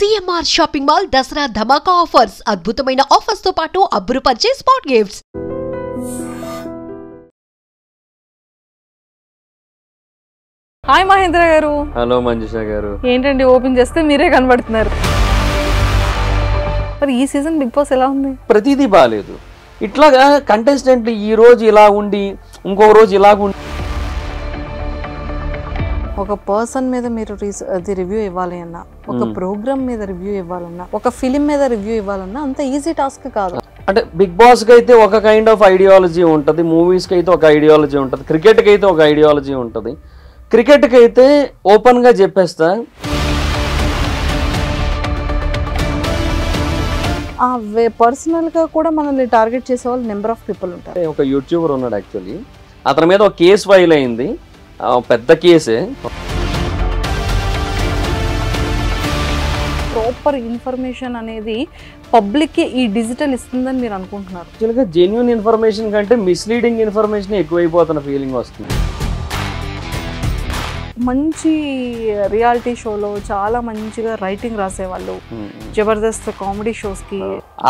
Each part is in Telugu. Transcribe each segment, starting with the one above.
CMR షాపింగ్ మాల్ దసరా ధమాకా ఆఫర్స్ అద్భుతమైన ఆఫర్స్ తో పాటు అబ్బురుపరిచే స్పాట్ గిఫ్ట్స్. హాయ్ మహేంద్ర గారు. హలో మంజుష గారు. ఏంటండి ఓపెన్ చేస్తే మీరే కనబడుతున్నారు. మరి ఈ సీజన్ బిగ్ బాస్ ఎలా ఉంది? ప్రతిదీ బాలేదు. ఇట్లాగా కంటెస్టెంట్ ఈ రోజు ఇలా ఉండి ఇంకో రోజు ఇలా ఉండి ఒక పర్సన్ మీద మీరు అది రివ్యూ ఇవ్వాలి అన్నా, ఒక ప్రోగ్రామ్ మీద రివ్యూ ఇవ్వాలన్నా, ఒక ఫిలిం మీద రివ్యూ ఇవ్వాలన్నా అంత ఈజీ టాస్క్ కాదు. అంటే బిగ్ బాస్ కి అయితే ఒక కైండ్ ఆఫ్ ఐడియాలజీ ఉంటుంది, మూవీస్ కి అయితే ఒక ఐడియాలజీ ఉంటుంది, క్రికెట్ కి అయితే ఒక ఐడియాలజీ ఉంటుంది. క్రికెట్ కి అయితే ఓపెన్ గా చెప్పేస్తా, పర్సనల్ గా కూడా మనల్ని టార్గెట్ చేసే వాళ్ళు నెంబర్ ఆఫ్ పీపుల్ ఉంటారు. ఒక యూట్యూబర్ ఉన్నాడు, యాక్చువల్లీ అతని మీద ఒక కేసు ఫైల్ అయింది, పెద్ద కేసే. ప్రాపర్ ఇన్ఫర్మేషన్ అనేది పబ్లిక్ కి ఈ డిజిటల్ ఇస్తుందని మీరు అనుకుంటున్నారు? యాక్చువల్గా జెన్యూన్ ఇన్ఫర్మేషన్ కంటే మిస్లీడింగ్ ఇన్ఫర్మేషన్ ఎక్కువైపోతున్న ఫీలింగ్ వస్తుంది. మంచి రియాలిటీ షోలో చాలా మంచిగా రైటింగ్ రాసేవాళ్ళు, జబర్దస్త్ కామెడీ షోస్ కి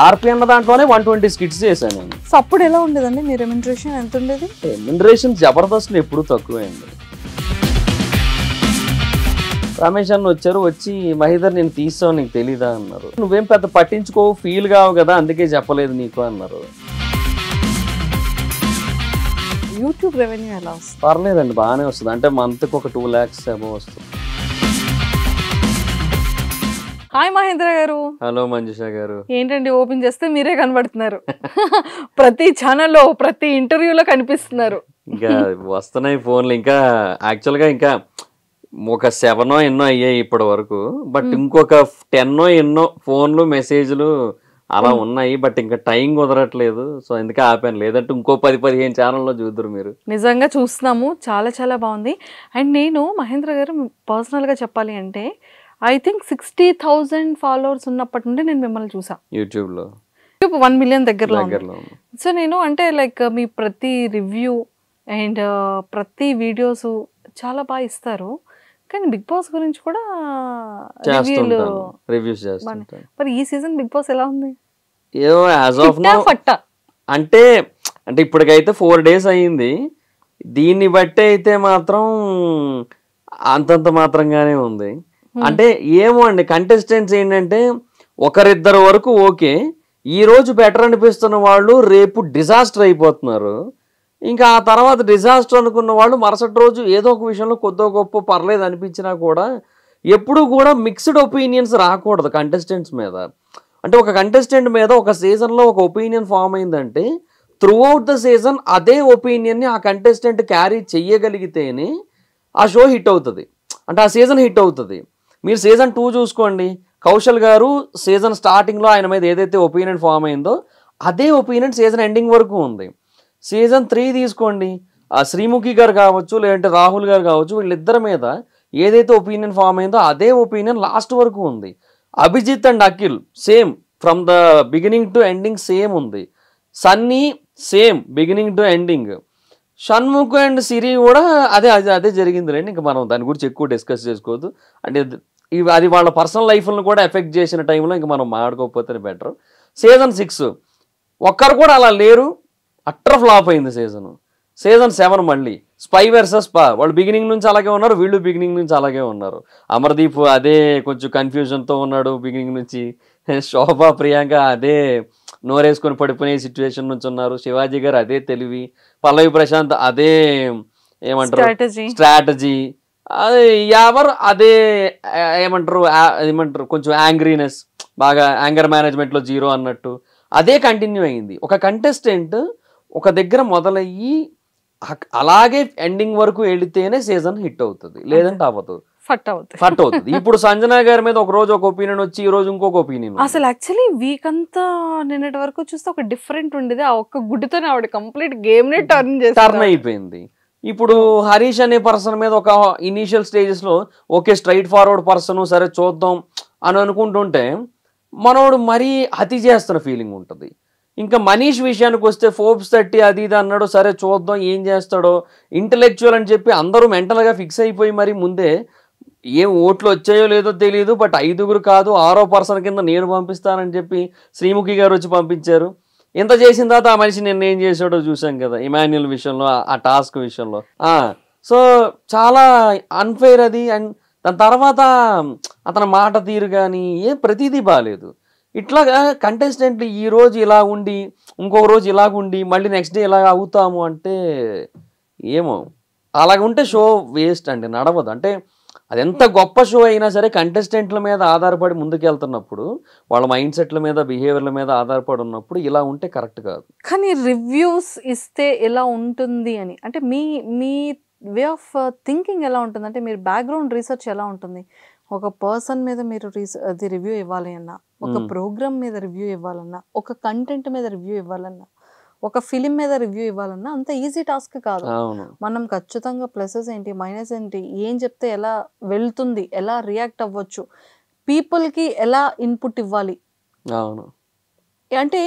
ఆర్పి అన్న దాంట్లోనే 120 స్కిట్స్ చేశాను నేను. సో అప్పుడు ఎలా ఉండేదండి? మీ రెమ్యునరేషన్ ఎంత ఉండేది? రెమ్యునరేషన్ జబర్దస్త్ ఎప్పుడు తక్కువే అండి. రమేష్ అన్న వచ్చి మహేందర్ నేను తీస్తావు నీకు తెలీదా అన్నారు. నువ్వేం పెద్ద పట్టించుకో, ఫీల్ కావు కదా అందుకే చెప్పలేదు నీకు అన్నారు. యూట్యూబ్ రెవెన్యూ ఎలా వస్తుంది? పర్లేదండి, బాగానే వస్తుంది. అంటే మంత్కి ఒక 2 lakhs అబౌవ్ వస్తుంది. హాయ్ మహేంద్ర గారు. హలో మంజుష గారు. ఏంటండి ఓపెన్ చేస్తే మీరే కనబడుతున్నారు. ప్రతి ఛానల్లో ప్రతి ఇంటర్వ్యూలో కనిపిస్తున్నారు. ఇంకా వస్తున్నాయి ఫోన్లు. ఇంకా యాక్చువల్గా ఇంకా ఒక 7 ఎన్నో అయ్యాయి ఇప్పటి వరకు. బట్ ఇంకొక 10 ఎన్నో ఫోన్లు మెసేజ్లు అలా ఉన్నాయి. బట్ ఇంకా టైం కుదరట్లేదు. సో ఎందుకే ఆపాను, లేదంటే ఇంకో 10-15 ఛానల్లో చూద్దరు మీరు. నిజంగా చూస్తున్నాము, చాలా చాలా బాగుంది. అండ్ నేను మహేంద్ర గారు పర్సనల్గా చెప్పాలి అంటే ఐ థింక్ 60,000 ఫాలోవర్స్ ఉన్నప్పటి నుండి నేను మిమ్మల్ని చూసా యూట్యూబ్ 1 million దగ్గరలో. సో నేను అంటే లైక్ మీ ప్రతి రివ్యూ అండ్ ప్రతి వీడియోస్ చాలా బాగా ఇస్తారు. కానీ బిగ్ బాస్ గురించి కూడా రివ్యూస్ చేస్తుంటాను. మరి ఈ సీజన్ బిగ్ బాస్ ఎలా ఉంది? ఏదో యాజ్ ఆఫ్ నౌ అంటే ఇప్పటికైతే 4 days అయ్యింది. దీన్ని బట్టి అయితే మాత్రం అంతంత మాత్రంగానే ఉంది. అంటే ఏమో అండి, కంటెస్టెంట్స్ ఏంటంటే ఒకరిద్దరు వరకు ఓకే, ఈ రోజు బెటర్ అనిపిస్తున్న వాళ్ళు రేపు డిజాస్టర్ అయిపోతున్నారు. ఇంకా ఆ తర్వాత డిజాస్టర్ అనుకున్న వాళ్ళు మరుసటి రోజు ఏదో ఒక విషయంలో కొద్దో గొప్ప పర్లేదు అనిపించినా కూడా ఎప్పుడు కూడా మిక్స్డ్ ఒపీనియన్స్ రాకూడదు కంటెస్టెంట్స్ మీద. అంటే ఒక కంటెస్టెంట్ మీద ఒక సీజన్లో ఒక ఒపీనియన్ ఫామ్ అయిందంటే త్రూ అవుట్ ద సీజన్ అదే ఒపీనియన్ని ఆ కంటెస్టెంట్ క్యారీ చెయ్యగలిగితేనే ఆ షో హిట్ అవుతుంది, అంటే ఆ సీజన్ హిట్ అవుతుంది. మీరు సీజన్ 2 చూసుకోండి, కౌశల్ గారు సీజన్ స్టార్టింగ్లో ఆయన మీద ఏదైతే ఒపీనియన్ ఫామ్ అయిందో అదే ఒపీనియన్ సీజన్ ఎండింగ్ వరకు ఉంది. సీజన్ 3 తీసుకోండి, శ్రీముఖి గారు కావచ్చు లేదంటే రాహుల్ గారు కావచ్చు, వీళ్ళిద్దరి మీద ఏదైతే ఒపీనియన్ ఫామ్ అయిందో అదే ఒపీనియన్ లాస్ట్ వరకు ఉంది. Abhijeet and Akhil same from the beginning to ending same ఉంది. Sunny same beginning to ending. Shanmukh and Siri కూడా అదే జరిగింది రండి. ఇంకా మనం దాని గురించి ఎక్కువ డిస్కస్ చేసుకోవద్దు. అంటే అది వాళ్ళ పర్సనల్ లైఫ్లను కూడా ఎఫెక్ట్ చేసిన టైంలో ఇంకా మనం మాట్లాడుకోకపోతేనే బెటర్. సీజన్ 6 ఒక్కరు కూడా అలా లేరు, అట్టర్ ఫ్లాప్ అయింది సీజన్. సీజన్ 7 మళ్ళీ స్పై వర్సెస్ పా, వాళ్ళు బిగినింగ్ నుంచి అలాగే ఉన్నారు, వీళ్ళు బిగినింగ్ నుంచి అలాగే ఉన్నారు. అమర్దీప్ అదే కొంచెం కన్ఫ్యూజన్తో ఉన్నాడు బిగినింగ్ నుంచి. శోభా ప్రియాంక అదే నోరేసుకొని పడిపోయే సిచ్యువేషన్ నుంచి ఉన్నారు. శివాజీ గారు అదే తెలివి, పల్లవి ప్రశాంత్ అదే ఏమంటారు స్ట్రాటజీ, అదే ఎవరు అదే ఏమంటారు కొంచెం యాంగ్రీనెస్, బాగా యాంగర్ మేనేజ్మెంట్లో 0 అన్నట్టు అదే కంటిన్యూ అయింది. ఒక కంటెస్టెంట్ ఒక దగ్గర మొదలయ్యి అలాగే ఎండింగ్ వరకు వెళితేనే సీజన్ హిట్ అవుతుంది, లేదంటే అవ్వదు, ఫట్ అవుతుంది. ఇప్పుడు సంజన గారి మీద ఒక రోజు ఒక ఒపీనియన్ వచ్చి ఈ రోజు ఇంకొక ఒపీనియన్. అసలు యాక్చువల్లీ వీక్ అంతా నిన్నటి వరకు చూస్తే ఒక డిఫరెంట్ ఉండేది. ఆ ఒక్క గుడ్డుతోనే ఆవిడ కంప్లీట్ గేమ్ నే టర్న్ అయిపోయింది. ఇప్పుడు హరీష్ అనే పర్సన్ మీద ఒక ఇనీషియల్ స్టేజెస్ లో ఓకే స్ట్రైట్ ఫార్వర్డ్ పర్సన్, సరే చూద్దాం అని అనుకుంటుంటే మనోడు మరీ అతి చేస్తున్న ఫీలింగ్ ఉంటుంది. ఇంకా మనీష్ విషయానికి వస్తే ఫోర్బ్స్ 30 అది ఇది అన్నాడు, సరే చూద్దాం ఏం చేస్తాడో. ఇంటలెక్చువల్ అని చెప్పి అందరూ మెంటల్గా ఫిక్స్ అయిపోయి మరి ముందే ఏం ఓట్లు వచ్చాయో లేదో తెలియదు, బట్ 5గురు కాదు 6వ పర్సన్ కింద నేను పంపిస్తానని చెప్పి శ్రీముఖి గారు వచ్చి పంపించారు. ఇంత చేసిన తర్వాత ఆ మనిషి నిన్న ఏం చేసాడో చూసాం కదా ఇమాన్యుల్ విషయంలో, ఆ టాస్క్ విషయంలో. సో చాలా అన్ఫెయిర్ అది. అండ్ దాని తర్వాత అతని మాట తీరు కానీ ప్రతిదీ బాగాలేదు. ఇట్లాగా కంటెస్టెంట్లు ఈ రోజు ఇలా ఉండి ఇంకొక రోజు ఇలాగుండి మళ్ళీ నెక్స్ట్ డే ఇలా అవుతాము అంటే ఏమో, అలాగుంటే షో వేస్ట్ అండి, నడవదు. అంటే అది ఎంత గొప్ప షో అయినా సరే కంటెస్టెంట్ల మీద ఆధారపడి ముందుకెళ్తున్నప్పుడు, వాళ్ళ మైండ్ సెట్ల మీద బిహేవియర్ల మీద ఆధారపడి ఉన్నప్పుడు ఇలా ఉంటే కరెక్ట్ కాదు. కానీ రివ్యూస్ ఇస్తే ఎలా ఉంటుంది అని, అంటే మీ మీ వే ఆఫ్ థింకింగ్ ఎలా ఉంటుంది, అంటే మీరు బ్యాక్గ్రౌండ్ రీసెర్చ్ ఎలా ఉంటుంది? ఒక పర్సన్ మీద మీరు అది రివ్యూ ఇవ్వాలి అన్నా, ఒక ప్రోగ్రామ్ మీద రివ్యూ ఇవ్వాలన్నా, ఒక కంటెంట్ మీద రివ్యూ ఇవ్వాలన్నా, ఒక ఫిలిం మీద రివ్యూ ఇవ్వాలన్నా అంత ఈజీ టాస్క్ కాదు. మనం ఖచ్చితంగా ప్లసెస్ ఏంటి మైనస్ ఏంటి ఏం చెప్తే ఎలా వెళ్తుంది, ఎలా రియాక్ట్ అవ్వచ్చు, పీపుల్కి ఎలా ఇన్పుట్ ఇవ్వాలి, అంటే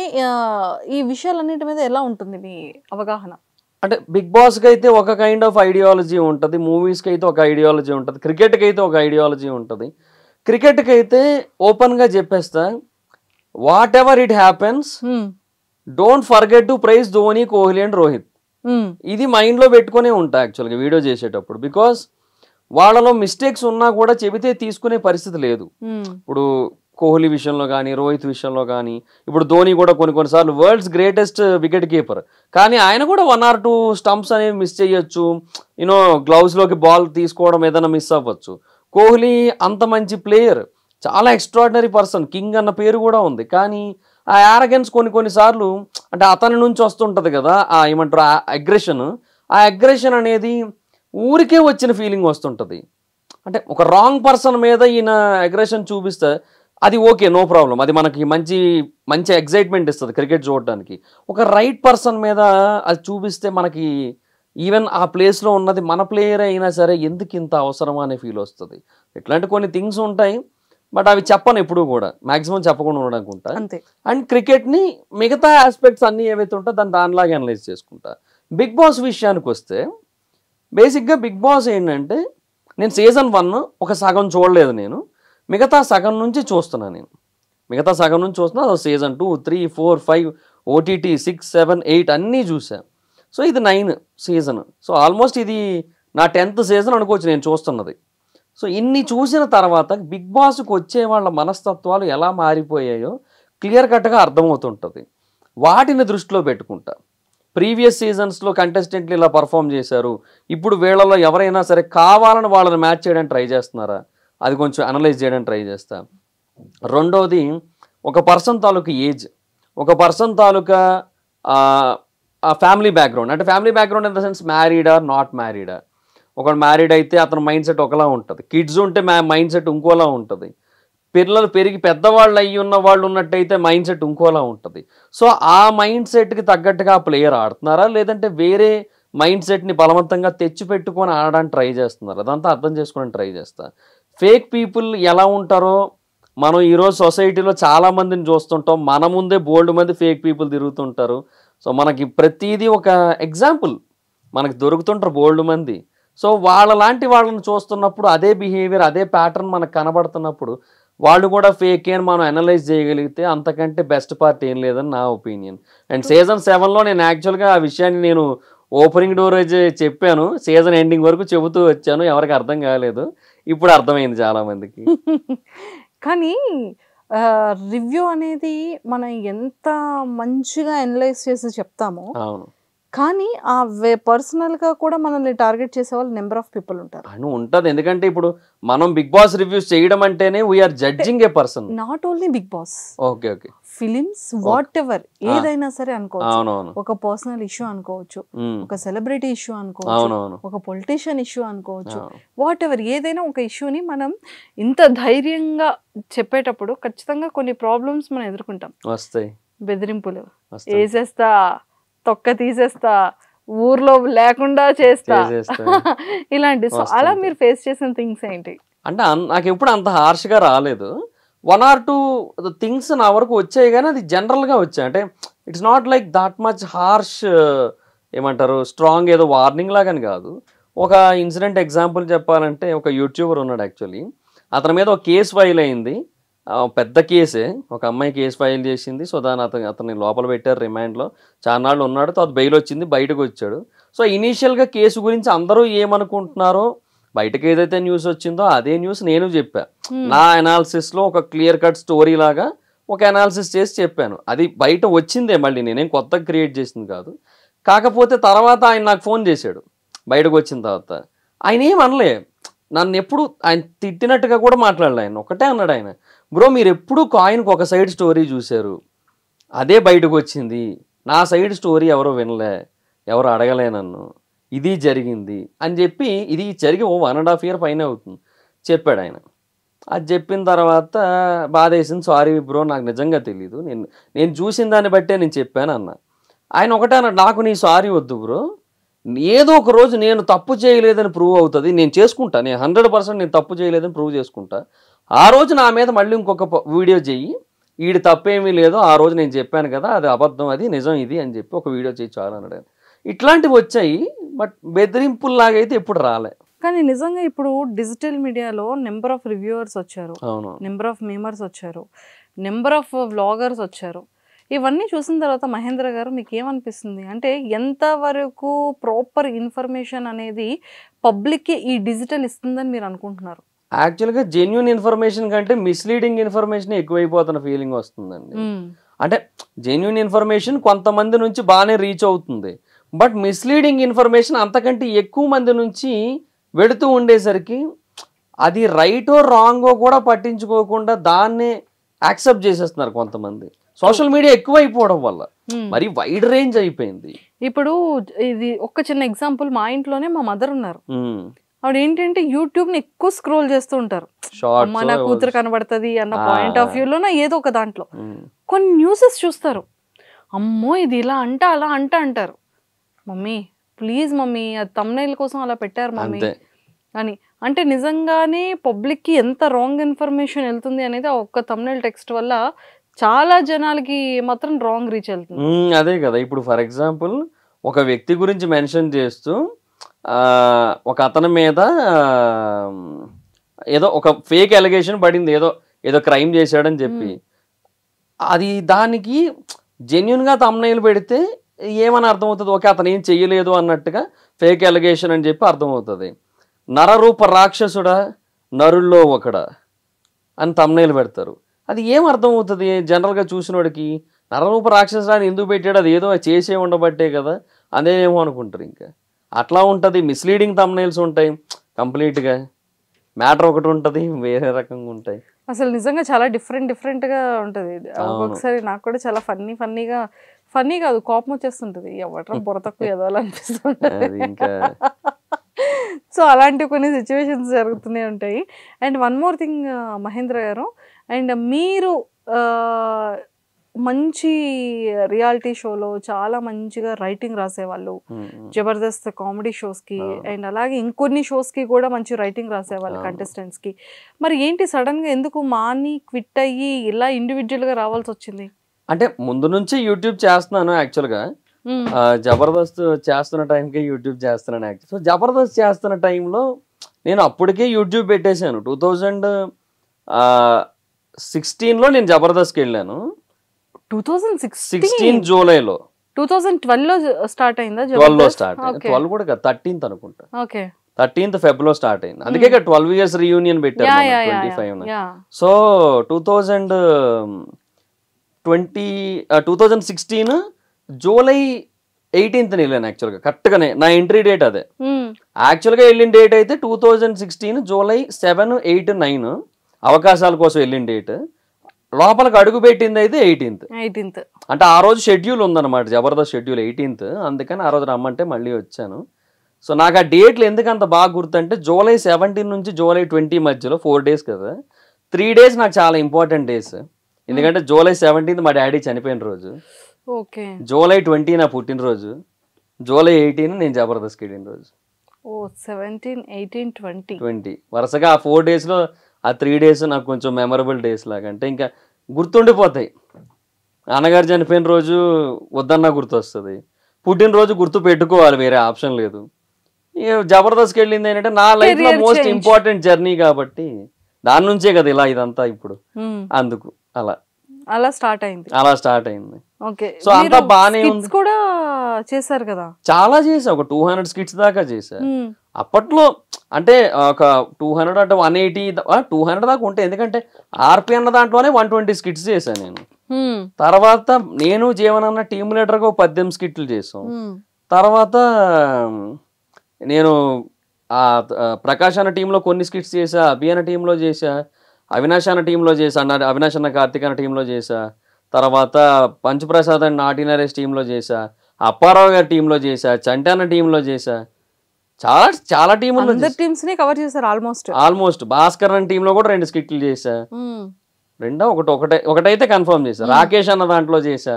ఈ విషయాలన్నిటి మీద ఎలా ఉంటుంది మీ అవగాహన? అంటే బిగ్ బాస్కి అయితే ఒక కైండ్ ఆఫ్ ఐడియాలజీ ఉంటుంది, మూవీస్కి అయితే ఒక ఐడియాలజీ ఉంటుంది, క్రికెట్కి అయితే ఒక ఐడియాలజీ ఉంటుంది. క్రికెట్కి అయితే ఓపెన్గా చెప్పేస్తా, whatever it happens don't forget to praise Dhoni, Kohli and Rohit. ఇది మైండ్లో పెట్టుకునే ఉంటా యాక్చువల్గా వీడియో చేసేటప్పుడు. బికాస్ వాళ్ళలో మిస్టేక్స్ ఉన్నా కూడా చెబితే తీసుకునే పరిస్థితి లేదు. ఇప్పుడు కోహ్లీ విషయంలో కానీ, రోహిత్ విషయంలో కానీ, ఇప్పుడు ధోని కూడా కొన్నిసార్లు వరల్డ్స్ గ్రేటెస్ట్ వికెట్ కీపర్, కానీ ఆయన కూడా 1 or 2 స్టంప్స్ అనేవి మిస్ చేయొచ్చు, యూనో గ్లౌస్లోకి బాల్ తీసుకోవడం ఏదైనా మిస్ అవ్వచ్చు. కోహ్లీ అంత మంచి ప్లేయర్, చాలా ఎక్స్ట్రాడినరీ పర్సన్, కింగ్ అన్న పేరు కూడా ఉంది, కానీ ఆ యారగెన్స్ కొన్నిసార్లు అంటే అతని నుంచి వస్తుంటుంది కదా, ఏమంటారు ఆ అగ్రెషన్ అనేది ఊరికే వచ్చిన ఫీలింగ్ వస్తుంటుంది. అంటే ఒక రాంగ్ పర్సన్ మీద ఈయన అగ్రెషన్ చూపిస్తే అది ఓకే, నో ప్రాబ్లం, అది మనకి మంచి ఎగ్జైట్మెంట్ ఇస్తుంది క్రికెట్ చూడడానికి. ఒక రైట్ పర్సన్ మీద అది చూపిస్తే మనకి ఈవెన్ ఆ ప్లేస్లో ఉన్నది మన ప్లేయర్ అయినా సరే ఎందుకు ఇంత అవసరమా అనే ఫీల్ వస్తుంది. ఇట్లాంటి కొన్ని థింగ్స్ ఉంటాయి, బట్ అవి చెప్పను ఎప్పుడు కూడా, మ్యాక్సిమం చెప్పకుండా ఉండడానికి. అండ్ క్రికెట్ని మిగతా ఆస్పెక్ట్స్ అన్నీ ఏవైతే ఉంటాయో దానిలాగా అనలైజ్ చేసుకుంటా. బిగ్ బాస్ విషయానికి వస్తే బేసిక్గా బిగ్ బాస్ ఏంటంటే, నేను సీజన్ 1 ఒక సగం చూడలేదు, నేను మిగతా సగం నుంచి చూస్తున్నాను. సీజన్ 2, 3, 4, 5 OTT 6, 7, 8 అన్నీ చూసాను. సో ఇది 9 సీజన్. సో ఆల్మోస్ట్ ఇది నా 10th సీజన్ అనుకోవచ్చు నేను చూస్తున్నది. సో ఇన్ని చూసిన తర్వాత బిగ్ బాస్కి వచ్చే వాళ్ళ మనస్తత్వాలు ఎలా మారిపోయాయో క్లియర్ కట్గా అర్థమవుతుంటుంది. వాటిని దృష్టిలో పెట్టుకుంటా, ప్రీవియస్ సీజన్స్లో కంటెస్టెంట్లు ఇలా పర్ఫామ్ చేశారు, ఇప్పుడు వీళ్ళలో ఎవరైనా సరే కావాలని వాళ్ళని మ్యాచ్ చేయడానికి ట్రై చేస్తున్నారా, అది కొంచెం అనలైజ్ చేయడానికి ట్రై చేస్తా. రెండోది, ఒక పర్సన్ తాలూకా ఏజ్, ఒక పర్సన్ తాలూకా ఫ్యామిలీ బ్యాక్గ్రౌండ్, అంటే family background in the sense మ్యారీడా నాట్ మ్యారీడా. ఒకడు మ్యారీడ్ అయితే అతని మైండ్ సెట్ ఒకలా ఉంటుంది, కిడ్స్ ఉంటే మైండ్ సెట్ ఇంకోలా ఉంటుంది, పిల్లలు పెరిగి పెద్దవాళ్ళు అయ్యి ఉన్న వాళ్ళు ఉన్నట్టయితే మైండ్ సెట్ ఇంకోలా ఉంటుంది. సో ఆ మైండ్ సెట్కి తగ్గట్టుగా ప్లేయర్ ఆడుతున్నారా, లేదంటే వేరే మైండ్ సెట్ని బలవంతంగా తెచ్చిపెట్టుకొని ఆడడానికి ట్రై చేస్తున్నారు, అదంతా అర్థం చేసుకోవడానికి ట్రై చేస్తా. ఫేక్ పీపుల్ ఎలా ఉంటారో మనం ఈరోజు సొసైటీలో చాలామందిని చూస్తుంటాం, మన ముందే బోల్డ్ మంది ఫేక్ పీపుల్ తిరుగుతుంటారు. సో మనకి ప్రతిదీ ఒక ఎగ్జాంపుల్ మనకి దొరుకుతుంటారు బోల్డ్ మంది. సో వాళ్ళలాంటి వాళ్ళని చూస్తున్నప్పుడు అదే బిహేవియర్, అదే ప్యాటర్న్ మనకు కనబడుతున్నప్పుడు వాళ్ళు కూడా ఫేక్ అని మనం అనలైజ్ చేయగలిగితే అంతకంటే బెస్ట్ పార్ట్ ఏం లేదని నా ఒపీనియన్. అండ్ సీజన్ 7లో నేను యాక్చువల్గా ఆ విషయాన్ని నేను ఓపెనింగ్ డోర్ అయితే చెప్పాను, సీజన్ ఎండింగ్ వరకు చెబుతూ వచ్చాను, ఎవరికి అర్థం కాలేదు, ఇప్పుడు అర్థమైంది చాలామందికి. కానీ రివ్యూ అనేది మనం ఎంత మంచిగా అనలైజ్ చేసి చెప్తామో, అవును, కానీ ఆ పర్సనల్గా కూడా మనల్ని టార్గెట్ చేసే వాళ్ళు నెంబర్ ఆఫ్ పీపుల్ ఉంటారు. ఉంటుంది, ఎందుకంటే ఇప్పుడు మనం బిగ్ బాస్ రివ్యూస్ చేయడం అంటేనే we're judging a person, not only big boss, okay okay, films whatever ఏదైనా సరే అనుకోవచ్చు, ఒక పర్సనల్ ఇష్యూ అనుకోవచ్చు, ఒక సెలబ్రిటీ ఇష్యూ అనుకోవచ్చు, ఒక పొలిటీషియన్ ఇష్యూ అనుకోవచ్చు, వాట్ ఎవర్ ఏదైనా ఒక ఇష్యూని మనం ఇంత ధైర్యంగా చెప్పేటప్పుడు ఖచ్చితంగా కొన్ని ప్రాబ్లమ్స్ మనం ఎదుర్కొంటాం. వస్తాయి, బెదిరింపులు, వేసేస్తా, తొక్క తీసేస్తా, ఊర్లో లేకుండా చేస్తా, ఇలాంటి. సో అలా మీరు ఫేస్ చేసిన థింగ్స్ ఏంటి? అంటే నాకు ఎప్పుడు అంత హార్ష్గా రాలేదు, 1 or 2 థింగ్స్ నా వరకు వచ్చాయి, కానీ అది జనరల్గా వచ్చాయి. అంటే it's not like that much harsh, ఏమంటారు స్ట్రాంగ్ ఏదో వార్నింగ్ లాగని కాదు, ఒక ఇన్సిడెంట్ ఎగ్జాంపుల్ చెప్పాలంటే ఒక యూట్యూబర్ ఉన్నాడు యాక్చువల్లీ, అతని మీద ఒక కేసు ఫైల్ అయింది, పెద్ద కేసే, ఒక అమ్మాయి కేసు ఫైల్ చేసింది. సో దాని అతన్ని లోపల పెట్టారు రిమాండ్లో, చాన్నాళ్ళు ఉన్నాడు. తర్వాత బెయిల్ వచ్చింది, బయటకు వచ్చాడు. సో ఇనీషియల్గా కేసు గురించి అందరూ ఏమనుకుంటున్నారో, బయటకు ఏదైతే న్యూస్ వచ్చిందో అదే న్యూస్ నేను చెప్పా. నా అనాలిసిస్లో ఒక క్లియర్ కట్ స్టోరీ లాగా ఒక అనాలిసిస్ చేసి చెప్పాను. అది బయట వచ్చిందే, మళ్ళీ నేనేం కొత్తగా క్రియేట్ చేసింది కాదు. కాకపోతే తర్వాత ఆయన నాకు ఫోన్ చేశాడు బయటకు వచ్చిన తర్వాత. ఆయన ఏం అనలే, నన్ను ఎప్పుడు ఆయన తిట్టినట్టుగా కూడా మాట్లాడలే. ఆయన ఒకటే అన్నాడు, ఆయన బ్రో మీరు ఎప్పుడు కాయిన్కి ఒక సైడ్ స్టోరీ చూశారు, అదే బయటకు వచ్చింది. నా సైడ్ స్టోరీ ఎవరో వినలే, ఎవరు అడగలే నన్ను, ఇది జరిగింది అని చెప్పి, ఇది జరిగి 1.5 year పైన అవుతుంది చెప్పాడు ఆయన. అది చెప్పిన తర్వాత బాధ వేసింది. సారీ బ్రో, నాకు నిజంగా తెలీదు, నేను చూసిన దాన్ని బట్టే నేను చెప్పాను అన్న. ఆయన ఒకటే అన్నాడు, నాకు నీ సారీ వద్దు బ్రో, ఏదో ఒక రోజు నేను తప్పు చేయలేదని ప్రూవ్ అవుతుంది, నేను చేసుకుంటా, నేను 100% నేను తప్పు చేయలేదని ప్రూవ్ చేసుకుంటా. ఆ రోజు నా మీద మళ్ళీ ఇంకొక వీడియో చెయ్యి, వీడి తప్పేమీ లేదు, ఆ రోజు నేను చెప్పాను కదా అది అబద్ధం, అది నిజం ఇది అని చెప్పి ఒక వీడియో చేయి చాలు అన్నాడు. ఇట్లాంటివి వచ్చాయి, బట్ బెదిరింపుల్లాగైతే ఎప్పుడు రాలే. కానీ నిజంగా ఇప్పుడు డిజిటల్ మీడియాలో నెంబర్ ఆఫ్ రివ్యూవర్స్ వచ్చారు, అవును, నెంబర్ ఆఫ్ మీమర్స్ వచ్చారు, నెంబర్ ఆఫ్ వ్లాగర్స్ వచ్చారు. ఇవన్నీ చూసిన తర్వాత మహేంద్ర గారు మీకు ఏమనిపిస్తుంది? అంటే ఎంతవరకు ప్రాపర్ ఇన్ఫర్మేషన్ అనేది పబ్లిక్కి ఈ డిజిటల్ ఇస్తుందని మీరు అనుకుంటున్నారు? యాక్చువల్గా జెన్యూన్ ఇన్ఫర్మేషన్ కంటే మిస్లీడింగ్ ఇన్ఫర్మేషన్ ఎక్కువైపోతున్న ఫీలింగ్ వస్తుందండి. అంటే జెన్యూన్ ఇన్ఫర్మేషన్ కొంతమంది నుంచి బాగానే రీచ్ అవుతుంది, బట్ మిస్లీడింగ్ ఇన్ఫర్మేషన్ అంతకంటే ఎక్కువ మంది నుంచి వెళుతూ ఉండేసరికి అది రైటో రాంగో కూడా పట్టించుకోకుండా దాన్నే యాక్సెప్ట్ చేసేస్తున్నారు కొంతమంది. సోషల్ మీడియా ఎక్కువ అయిపోవడం వల్ల మరి వైడ్ రేంజ్ అయిపోయింది. ఇప్పుడు ఇది ఒక చిన్న ఎగ్జాంపుల్, మా ఇంట్లోనే మా మదర్ ఉన్నారు. ఆవిడ ఏంటంటే యూట్యూబ్ ని ఎక్కువ స్క్రోల్ చేస్తూ ఉంటారు. మన కూతురు కనబడుతుంది అన్న పాయింట్ ఆఫ్ వ్యూలోనే ఏదో ఒక దాంట్లో కొన్ని న్యూసెస్ చూస్తారు. అమ్మో ఇది ఇలా అలా అంటారు. మమ్మీ ప్లీజ్ మమ్మీ, అది తమ్నైల్ కోసం అలా పెట్టారు మమ్మీ అని. అంటే నిజంగానే పబ్లిక్కి ఎంత రాంగ్ ఇన్ఫర్మేషన్ వెళ్తుంది అనేది ఆ ఒక్క తమ్నైల్ టెక్స్ట్ వల్ల చాలా జనాలకి మాత్రం రాంగ్ రీచ్ వెళ్తుంది. అదే కదా, ఇప్పుడు ఫర్ ఎగ్జాంపుల్ ఒక వ్యక్తి గురించి మెన్షన్ చేస్తూ ఒక అతని మీద ఏదో ఒక ఫేక్ అలిగేషన్ పడింది, ఏదో క్రైమ్ చేశాడని చెప్పి, అది దానికి జెన్యున్గా తమ్నైల్ పెడితే ఏమని అర్థమవుతుంది? ఓకే అతను ఏం చెయ్యలేదు అన్నట్టుగా ఫేక్ అలిగేషన్ అని చెప్పి అర్థమవుతుంది. నరరూప రాక్షసుడా నరుల్లో ఒకడా అని తమ్నైల్ పెడతారు. అది ఏం అర్థమవుతుంది జనరల్గా చూసినోడికి? నరరూప రాక్షసుడు ఎందుకు పెట్టాడు, అది ఏదో చేసే ఉండబట్టే కదా, అదేమో అనుకుంటారు. ఇంకా అట్లా ఉంటుంది, మిస్లీడింగ్ తమ్నైల్స్ ఉంటాయి, కంప్లీట్గా మ్యాటర్ ఒకటి ఉంటుంది, వేరే రకంగా ఉంటాయి. అసలు నిజంగా చాలా డిఫరెంట్గా ఉంటుంది. ఒక్కొక్కసారి నాకు కూడా చాలా ఫన్నీ కాదు, కోపం వచ్చేస్తుంటుంది, ఎవట్రా బుర్ర తక్కువ ఎదవాలనిపిస్తుంటుంది. సో అలాంటి కొన్ని సిచ్యువేషన్స్ జరుగుతూనే ఉంటాయి. And one more thing Mahendra garu, and మీరు మంచి రియాలిటీ షోలో చాలా మంచిగా రైటింగ్ రాసేవాళ్ళు, జబర్దస్త్ కామెడీ షోస్కి అండ్ అలాగే ఇంకొన్ని షోస్కి కూడా మంచి రైటింగ్ రాసేవాళ్ళు కంటెస్టెంట్స్కి. మరి ఏంటి సడన్గా ఎందుకు మాని క్విట్ అయ్యి ఇలా ఇండివిజువల్గా రావాల్సి వచ్చింది? అంటే ముందు నుంచి యూట్యూబ్ చేస్తున్నాను యాక్చువల్గా, జబర్దస్త్ చేస్తున్న టైంకే యూట్యూబ్ చేస్తున్నాను యాక్చువల్. సో జబర్దస్త్ చేస్తున్న టైంలో నేను అప్పటికే యూట్యూబ్ పెట్టేశాను. 2016లో నేను జబర్దస్త్కి వెళ్ళాను. 2016 జూలైలో. 2012లో స్టార్ట్ అయిందా? 12లో స్టార్ట్ అయింది. 12 కూడా కాదు, 13th అనుకుంటా. 13th Febలో స్టార్ట్ అయింది. అందుకే 12 years రీయూనియన్ పెట్టారు 25. సో 2016 జూలై 18th వెళ్ళాను యాక్చువల్గా. కరెక్ట్గానే నా ఎంట్రీ డేట్ అదే. యాక్చువల్గా వెళ్ళిన డేట్ అయితే 2016 జూలై 7, 8, 9 అవకాశాల కోసం వెళ్ళిన డేట్. లోపలికి అడుగు పెట్టింది అయితే 18th. అంటే ఆ రోజు షెడ్యూల్ ఉందన్నమాట, జబర్దస్త్ షెడ్యూల్ 18th. అందుకని ఆ రోజు రమ్మంటే మళ్ళీ వచ్చాను. సో నాకు ఆ డేట్లు ఎందుకు అంత బాగా గుర్తుంటే, జూలై 17 నుంచి జూలై 20 మధ్యలో 4 days కదా, 3 days నాకు చాలా ఇంపార్టెంట్ డేస్. ఎందుకంటే జూలై 17 మా డాడీ చనిపోయిన రోజు, జూలై 20 నా పుట్టినరోజు, జూలై 18 నేను జబర్దస్త్కి వెళ్ళిన రోజు. 17, 18, 20 వరుసగా ఆ 4 daysలో ఆ 3 days నాకు కొంచెం మెమరబుల్ డేస్ లాగా, అంటే ఇంకా గుర్తుండిపోతాయి. నాన్నగారు చనిపోయిన రోజు వద్దన్నా గుర్తొస్తుంది, పుట్టినరోజు గుర్తు పెట్టుకోవాలి, వేరే ఆప్షన్ లేదు. జబర్దస్త్కి వెళ్ళింది ఏంటంటే నా లైఫ్ లో మోస్ట్ ఇంపార్టెంట్ జర్నీ కాబట్టి దాని నుంచే కదా ఇలా ఇదంతా ఇప్పుడు అందుకు అలా స్టార్ట్ అయింది. ఓకే, సో అంతా బానే ఉంది. కూడా చేశారు కదా, చాలా చేసా, ఒక 200 స్కిట్స్ దాకా చేసా అప్పట్లో. అంటే ఒక 200 అంటే 180 200 దాకా ఉంటాయి, ఎందుకంటే ఆర్పి అన్న దాంట్లోనే 120 స్కిట్స్ చేశాను నేను. తర్వాత నేను జీవనన్న టీమ్ లీడర్ గా 18 స్కిట్లు చేసాం. తర్వాత నేను ప్రకాష్ అన్న టీంలో కొన్ని స్కిట్స్ చేసా, అభి అన్న టీంలో చేసా, అవినాష్ అన్న టీంలో చేసా, అవినాష్ అన్న కార్తిక్ అన్న టీంలో చేసా. తర్వాత పంచప్రసాద్ అండ్ నాటి నరేష్ టీంలో చేసా, అప్పారావు గారి టీంలో చేసా, చంటి అన్న టీంలో చేసా. చాలా టీంలో కవర్ చేశారు ఆల్మోస్ట్. భాస్కర్ అన్న టీంలో కూడా 2 స్కిట్లు చేసా. ఒకటైతే కన్ఫర్మ్ చేసా. రాకేష్ అన్న దాంట్లో చేసా.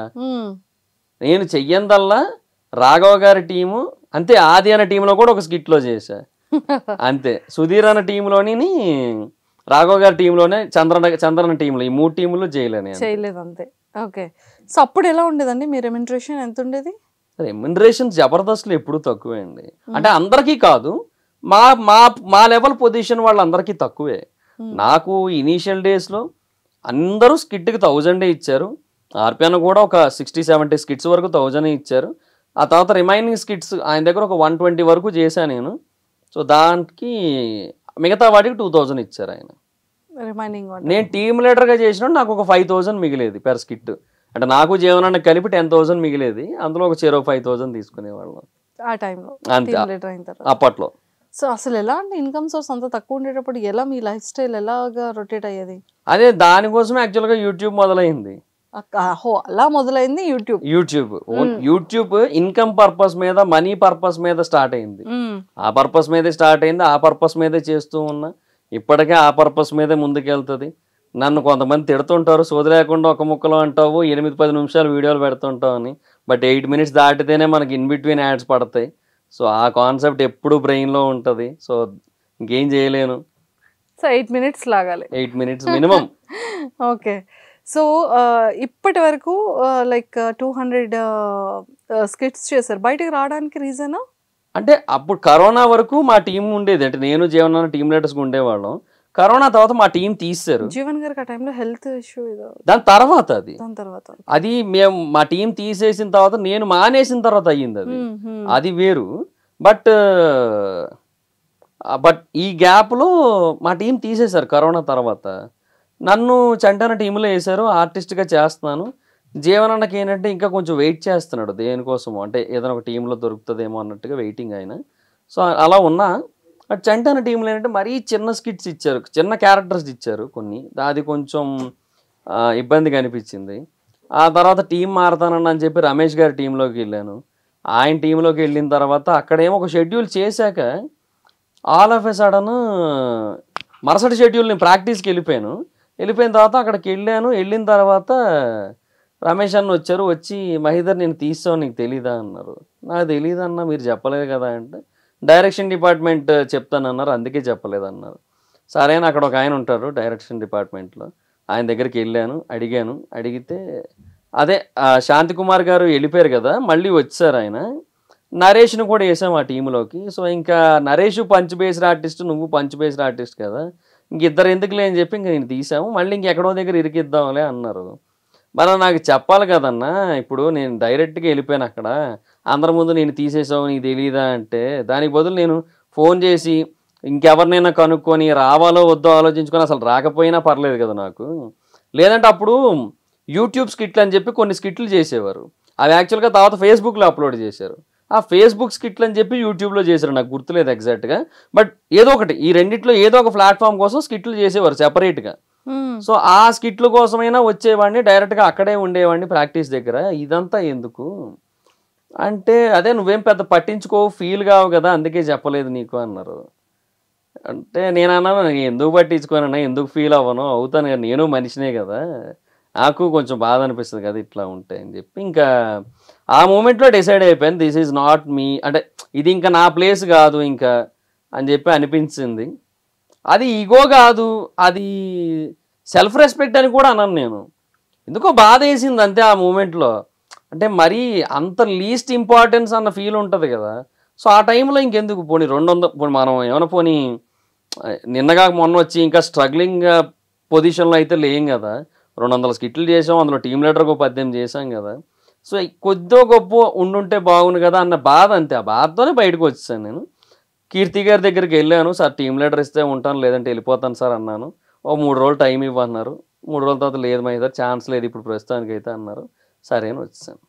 నేను చెయ్యందల్లా రాఘవ గారి టీము అంతే. ఆది అన్న టీంలో కూడా ఒక స్కిట్ లో చేసా అంతే. సుధీర్ అన్న టీంలోని, రాఘవ గారి టీంలోనే, చంద్రన్న టీంలో, ఈ 3 టీంలు చేయలేదు అంతే. ఓకే, సో అప్పుడు ఎలా ఉండేదండి మీ రెమ్యునరేషన్? ఎంత ఉండేది? రెమ్యునరేషన్ జబర్దస్త్లో ఎప్పుడు తక్కువే అండి. అంటే అందరికీ కాదు, మా లెవెల్ పొజిషన్ వాళ్ళందరికీ తక్కువే. నాకు ఇనీషియల్ డేస్ లో అందరూ స్కిట్కి 1000 ఇచ్చారు. ఆర్పిఎన్ కూడా ఒక 60-70 స్కిట్స్ వరకు 1000 ఇచ్చారు. ఆ తర్వాత రిమైనింగ్ స్కిట్స్ ఆయన దగ్గర ఒక 120 వరకు చేశాను నేను. సో దానికి మిగతా వాటికి 2000 ఇచ్చారు ఆయన. నేను టీమ్ లీడర్గా చేసిన నాకు ఒక 5000 మిగిలేది పెర్ స్కిట్. అంటే నాకు జీవనాన్ని కలిపి 10,000 మిగిలేది. అందులో ఒక 5,000 తీసుకునేవాళ్ళం ఆ టైంలో, అప్పట్లో. సో అసలు ఎలా అంటే ఇన్కమ్ సోర్స్ అంత తక్కువ ఉండేటప్పుడు ఎలా మీ లైఫ్ స్టైల్ ఎలాగా రొటేట్ అయ్యేది? అదే దానికోసం యాక్చువల్గా యూట్యూబ్ మొదలైంది. అలా మొదలైంది యూట్యూబ్ ఇన్కమ్ పర్పస్ మీద, మనీ పర్పస్ మీద స్టార్ట్ అయింది. ఆ పర్పస్ మీదే స్టార్ట్ అయింది, ఆ పర్పస్ మీదే చేస్తూ ఉన్నా. ఇప్పటికే ఆ పర్పస్ మీదే ముందుకెళ్తుంది. నన్ను కొంతమంది తిడుతుంటారు, సోది లేకుండా ఒక ముక్కలో అంటావు, 8-10 నిమిషాలు వీడియోలు పెడుతుంటావు అని. బట్ 8 minutes దాటితేనే మనకి ఇన్ బిట్వీన్ యాడ్స్ పడతాయి. సో ఆ కాన్సెప్ట్ ఎప్పుడు బ్రెయిన్లో ఉంటుంది. సో ఇంకేం చేయలేను. సో 8 minutes లాగాలి, 8 minutes మినిమం. ఓకే, సో ఇప్పటి వరకు లైక్ 200 స్కిట్స్ చేశారు. బయటకు రావడానికి రీజన్ అంటే అప్పుడు కరోనా వరకు మా టీం ఉండేది. అంటే నేను జీవన టీమ్ లీడర్స్గా ఉండేవాళ్ళం. కరోనా తర్వాత మా టీం తీశారు. జీవన్ గారికి ఆ టైంలో హెల్త్ ఇష్యూ, దాని తర్వాత అది మేము మా టీం తీసేసిన తర్వాత, నేను మానేసిన తర్వాత అయ్యింది అది వేరు. బట్ ఈ గ్యాప్లో మా టీం తీసేశారు కరోనా తర్వాత. నన్ను చంటన టీంలో వేశారు, ఆర్టిస్ట్గా చేస్తున్నాను. జీవనన్నకి ఏంటంటే ఇంకా కొంచెం వెయిట్ చేస్తున్నాడు దేనికోసము, అంటే ఏదైనా ఒక టీంలో దొరుకుతుందేమో అన్నట్టుగా వెయిటింగ్ ఆయన. సో అలా ఉన్నా. బట్ చంటన టీంలో ఏంటంటే మరీ చిన్న స్కిట్స్ ఇచ్చారు, చిన్న క్యారెక్టర్స్ ఇచ్చారు కొన్ని. అది కొంచెం ఇబ్బందిగా అనిపించింది. ఆ తర్వాత టీం మారుతానని అని చెప్పి రమేష్ గారి టీంలోకి వెళ్ళాను. ఆయన టీంలోకి వెళ్ళిన తర్వాత అక్కడేమో ఒక షెడ్యూల్ చేశాక ఆల్ ఆఫ్ ఎ సడన్ మరుసటి షెడ్యూల్ నేను ప్రాక్టీస్కి వెళ్ళిపోయిన తర్వాత అక్కడికి వెళ్ళిన తర్వాత రమేష్ అన్న వచ్చారు. వచ్చి మహీధర్ నేను తీస్తాను, నీకు తెలీదా అన్నారు. నాకు తెలీదన్నా, మీరు చెప్పలేదు కదా అంటే, డైరెక్షన్ డిపార్ట్మెంట్ చెప్తానన్నారు, అందుకే చెప్పలేదన్నారు. సరే అని అక్కడ ఒక ఆయన ఉంటారు డైరెక్షన్ డిపార్ట్మెంట్లో, ఆయన దగ్గరికి అడిగితే అదే శాంతి కుమార్ గారు వెళ్ళిపోయారు కదా, మళ్ళీ వచ్చారు ఆయన. నరేష్ను కూడా వేసాం ఆ టీంలోకి. సో ఇంకా నరేష్ పంచ్ బేస్డ్ ఆర్టిస్ట్, నువ్వు పంచ్ బేస్డ్ ఆర్టిస్ట్ కదా, ఇంకిద్దరు ఎందుకులే అని చెప్పి ఇంక నేను తీసాము. మళ్ళీ ఇంకెక్కడో దగ్గర ఇరికిద్దాంలే అన్నారు. మరి నాకు చెప్పాలి కదన్నా, ఇప్పుడు నేను డైరెక్ట్గా వెళ్ళిపోయాను అక్కడ, అందరి ముందు నేను తీసేసావు నీకు తెలీదా అంటే, దానికి బదులు నేను ఫోన్ చేసి ఇంకెవరినైనా కనుక్కొని రావాలో వద్దో ఆలోచించుకొని అసలు రాకపోయినా పర్లేదు కదా నాకు. లేదంటే అప్పుడు యూట్యూబ్ స్కిట్లు అని చెప్పి కొన్ని స్కిట్లు చేసేవారు, అవి యాక్చువల్గా తర్వాత ఫేస్బుక్లో అప్లోడ్ చేశారు. ఆ ఫేస్బుక్ స్కిట్లు అని చెప్పి యూట్యూబ్లో చేశారు, నాకు గుర్తులేదు ఎగ్జాక్ట్గా. బట్ ఏదో ఒకటి, ఈ రెండిట్లో ఏదో ఒక ప్లాట్ఫామ్ కోసం స్కిట్లు చేసేవారు సెపరేట్గా. సో ఆ స్కిట్ల కోసమైనా వచ్చేవాడిని, డైరెక్ట్గా అక్కడే ఉండేవాడిని ప్రాక్టీస్ దగ్గర. ఇదంతా ఎందుకు అంటే, అదే నువ్వేం పెద్ద పట్టించుకోవు, ఫీల్ కావు కదా, అందుకే చెప్పలేదు నీకు అన్నారు. అంటే నేను అన్నాను, ఎందుకు పట్టించుకోనన్నా, ఎందుకు ఫీల్ అవ్వను, అవుతాను కదా, నేను మనిషినే కదా, నాకు కొంచెం బాధ అనిపిస్తుంది కదా ఇట్లా ఉంటాయి అని చెప్పి ఇంకా ఆ మూమెంట్లో డిసైడ్ అయిపోయాను, దిస్ ఈజ్ నాట్ మీ, అంటే ఇది ఇంకా నా ప్లేస్ కాదు ఇంకా అని చెప్పి అనిపించింది. అది ఈగో కాదు, అది సెల్ఫ్ రెస్పెక్ట్ అని కూడా అన్నాను నేను. ఎందుకో బాధ వేసింది అంతే ఆ మూమెంట్లో. అంటే మరీ అంత లీస్ట్ ఇంపార్టెన్స్ అన్న ఫీల్ ఉంటుంది కదా, సో ఆ టైంలో ఇంకెందుకు పోనీ 200 పోనీ మనం ఏమైనా పోనీ నిన్నగా మొన్న వచ్చి ఇంకా స్ట్రగ్లింగ్ పొజిషన్లో అయితే లేం కదా, 200 స్కిట్లు చేసాం, అందులో టీమ్ లీడర్కి 18 చేసాం కదా. సో కొద్దో గొప్ప ఉండుంటే బాగుండు కదా అన్న బాధ, అంతే. ఆ బాధతోనే బయటకు వచ్చేసాను నేను. కీర్తి గారి దగ్గరికి వెళ్ళాను, సార్ టీమ్ లీడర్ ఇస్తే ఉంటాను లేదంటే వెళ్ళిపోతాను సార్ అన్నాను. 3 రోజులు టైం ఇవ్వన్నారు. 3 రోజుల తర్వాత లేదు మా ఇద్దరు ఛాన్స్ లేదు ఇప్పుడు ప్రస్తుతానికి అయితే అన్నారు. సరే అని వచ్చేసాను.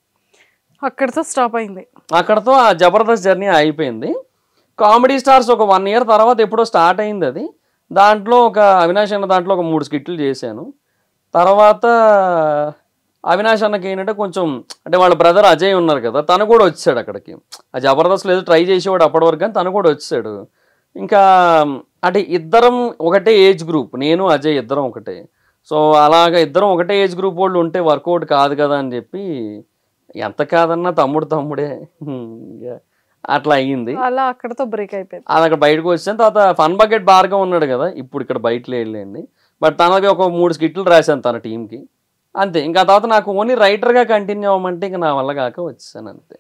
అక్కడితో స్టాప్ అయింది. అక్కడతో ఆ జబర్దస్త్ జర్నీ అయిపోయింది. కామెడీ స్టార్స్ ఒక 1 year తర్వాత ఎప్పుడో స్టార్ట్ అయింది అది. దాంట్లో ఒక అవినాష్ అన్న దాంట్లో ఒక 3 స్కిట్లు చేశాను. తర్వాత అవినాష్ అన్నకి ఏంటంటే కొంచెం అంటే వాళ్ళ బ్రదర్ అజయ్ ఉన్నారు కదా, తను కూడా వచ్చాడు అక్కడికి. ఆ జబర్దస్త్ లేదు ట్రై చేసేవాడు అప్పటి వరకు, కానీ తను కూడా వచ్చాడు. ఇంకా అంటే ఇద్దరం ఒకటే ఏజ్ గ్రూప్, నేను అజయ్ ఇద్దరం ఒకటే. సో అలాగా ఇద్దరం ఒకటే ఏజ్ గ్రూప్ వాళ్ళు ఉంటే వర్కౌట్ కాదు కదా అని చెప్పి, ఎంత కాదన్నా తమ్ముడే అట్లా అయ్యింది. అలా అక్కడతో బ్రేక్ అయిపోయింది. అది అక్కడ బయటకు వచ్చాను. తర్వాత ఫన్ బకెట్ బార్గా ఉన్నాడు కదా, ఇప్పుడు ఇక్కడ బయటలో వెళ్ళండి. బట్ తనకి ఒక 3 స్కిట్లు రాశాను తన టీంకి, అంతే. ఇంకా తర్వాత నాకు ఓన్లీ రైటర్గా కంటిన్యూ అవ్వమంటే ఇంకా నా వల్ల కాక వచ్చేసాను అంతే.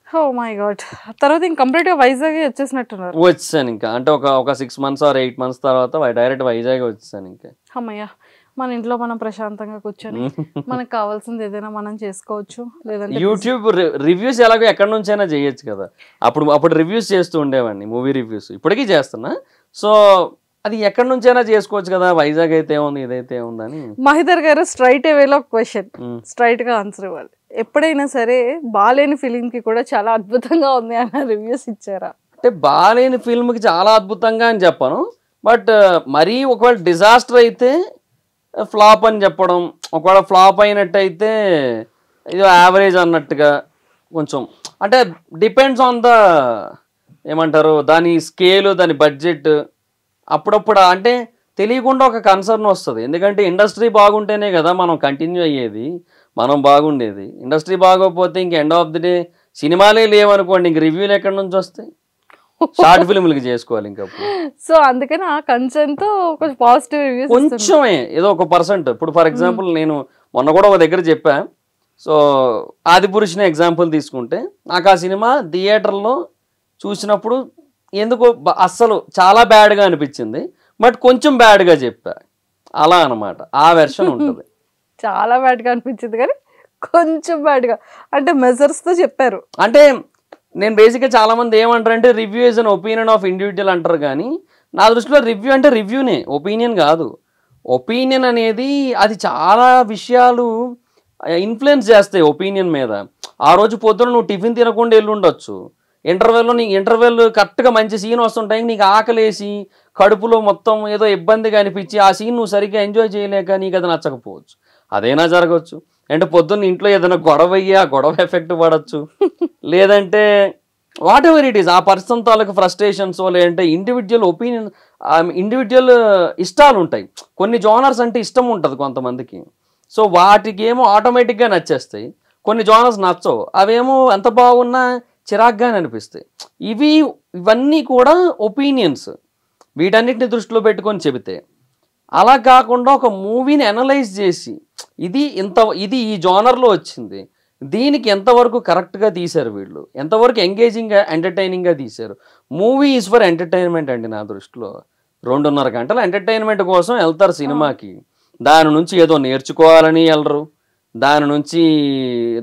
Oh my god. తర్వాత ఇంక కంప్లీట్గా వైజాగ్ వచ్చేసినట్టున్నారు. వచ్చాను ఇంకా అంటే ఒక 6 months or 8 months తర్వాత డైరెక్ట్ వైజాగ్ వచ్చేసాను. ఇంకా అమ్మయ్య, మన ఇంట్లో మనం ప్రశాంతంగా కూర్చొని మనకు కావాల్సింది ఏదైనా మనం చేసుకోవచ్చు. లేదంటే యూట్యూబ్ రివ్యూస్ ఎలాగో ఎక్కడి నుంచైనా చేయొచ్చు కదా. అప్పుడు రివ్యూస్ చేస్తూ ఉండేవాడిని, మూవీ రివ్యూస్, ఇప్పటికీ చేస్తున్నా. సో అది ఎక్కడి నుంచైనా చేసుకోవచ్చు కదా, వైజాగ్ అయితే ఏముంది ఇదైతే ఏముందని. మహిదర్ గారు స్ట్రైట్ వేలో క్వశ్చన్, స్ట్రైట్ గా ఆన్సర్ ఇవ్వాలి. ఎప్పుడైనా సరే బాలేని ఫిలిం కి కూడా చాలా అద్భుతంగా ఉంది అన్న రివ్యూస్ ఇచ్చారా? అంటే బాలేని ఫిల్మ్కి చాలా అద్భుతంగా అని చెప్పను, బట్ మరీ ఒకవేళ డిజాస్టర్ అయితే ఫ్లాప్ అని చెప్పడం, ఒకవేళ ఫ్లాప్ అయినట్టయితే ఇది యావరేజ్ అన్నట్టుగా కొంచెం. అంటే డిపెండ్స్ ఆన్ ద ఏమంటారు దాని స్కేలు, దాని బడ్జెట్. అప్పుడప్పుడు అంటే తెలియకుండా ఒక కన్సర్న్ వస్తుంది, ఎందుకంటే ఇండస్ట్రీ బాగుంటేనే కదా మనం కంటిన్యూ అయ్యేది, మనం బాగుండేది. ఇండస్ట్రీ బాగోకపోతే ఇంక ఎండ్ ఆఫ్ ది డే సినిమాలే లేవనుకోండి, ఇంక రివ్యూలు ఎక్కడి నుంచి వస్తాయి, షార్ట్ ఫిల్మ్లకి చేసుకోవాలి ఇంకా. సో అందుకని ఆ కన్సర్న్ తో కొంచెం పాజిటివ్ రివ్యూస్ కొంచెమే ఏదో 1%. ఇప్పుడు ఫర్ ఎగ్జాంపుల్ నేను మొన్న కూడా ఒక దగ్గర చెప్పా. సో ఆదిపురుషుని ఎగ్జాంపుల్ తీసుకుంటే, నాకు ఆ సినిమా థియేటర్లో చూసినప్పుడు ఎందుకో అస్సలు చాలా బ్యాడ్గా అనిపించింది, బట్ కొంచెం బ్యాడ్గా చెప్పా, అలా అనమాట. ఆ వెర్షన్ ఉంటుంది. చాలా బ్యాడ్గా అనిపించింది కానీ కొంచెం బ్యాడ్గా అంటే మెజర్స్తో చెప్పారు. అంటే నేను బేసిక్గా చాలామంది ఏమంటారంటే review is an opinion of individual అంటారు, కానీ నా దృష్టిలో రివ్యూ అంటే రివ్యూనే, ఒపీనియన్ కాదు. ఒపీనియన్ అనేది అది చాలా విషయాలు ఇన్ఫ్లుయెన్స్ చేస్తాయి ఒపీనియన్ మీద. ఆ రోజు పొద్దున నువ్వు టిఫిన్ తినకుండా వెళ్ళి ఉండొచ్చు, ఇంటర్వెల్ కరెక్ట్గా మంచి సీన్ వస్తుంటాయి, నీకు ఆకలేసి కడుపులో మొత్తం ఏదో ఇబ్బందిగా అనిపించి ఆ సీన్ నువ్వు సరిగ్గా ఎంజాయ్ చేయలేక నీకు అది నచ్చకపోవచ్చు, అదైనా జరగవచ్చు. అంటే పొద్దున్న ఇంట్లో ఏదైనా గొడవ అయ్యి ఆ గొడవ ఎఫెక్ట్ పడవచ్చు, లేదంటే వాట్ ఎవర్ ఇట్ ఈస్ ఆ పర్సన్ తాలూకు ఫ్రస్ట్రేషన్స్, లేదంటే ఇండివిజువల్ ఒపీనియన్, ఇండివిజువల్ ఇష్టాలు ఉంటాయి. కొన్ని జోనర్స్ అంటే ఇష్టం ఉంటుంది కొంతమందికి, సో వాటికి ఏమో ఆటోమేటిక్గా నచ్చేస్తాయి. కొన్ని జోనర్స్ నచ్చవు, అవేమో ఎంత బాగున్నా చిరాగ్గా అనిపిస్తాయి. ఇవన్నీ కూడా ఒపీనియన్స్, వీటన్నిటిని దృష్టిలో పెట్టుకొని చెబితే. అలా కాకుండా ఒక మూవీని అనలైజ్ చేసి ఇది ఈ జోనర్లో వచ్చింది, దీనికి ఎంతవరకు కరెక్ట్గా తీశారు వీళ్ళు, ఎంతవరకు ఎంగేజింగ్గా ఎంటర్టైనింగ్గా తీశారు. మూవీ ఈజ్ ఫర్ ఎంటర్టైన్మెంట్ అండి నా దృష్టిలో. 2.5 గంటల ఎంటర్టైన్మెంట్ కోసం వెళ్తారు సినిమాకి, దాని నుంచి ఏదో నేర్చుకోవాలని వెళ్ళరు,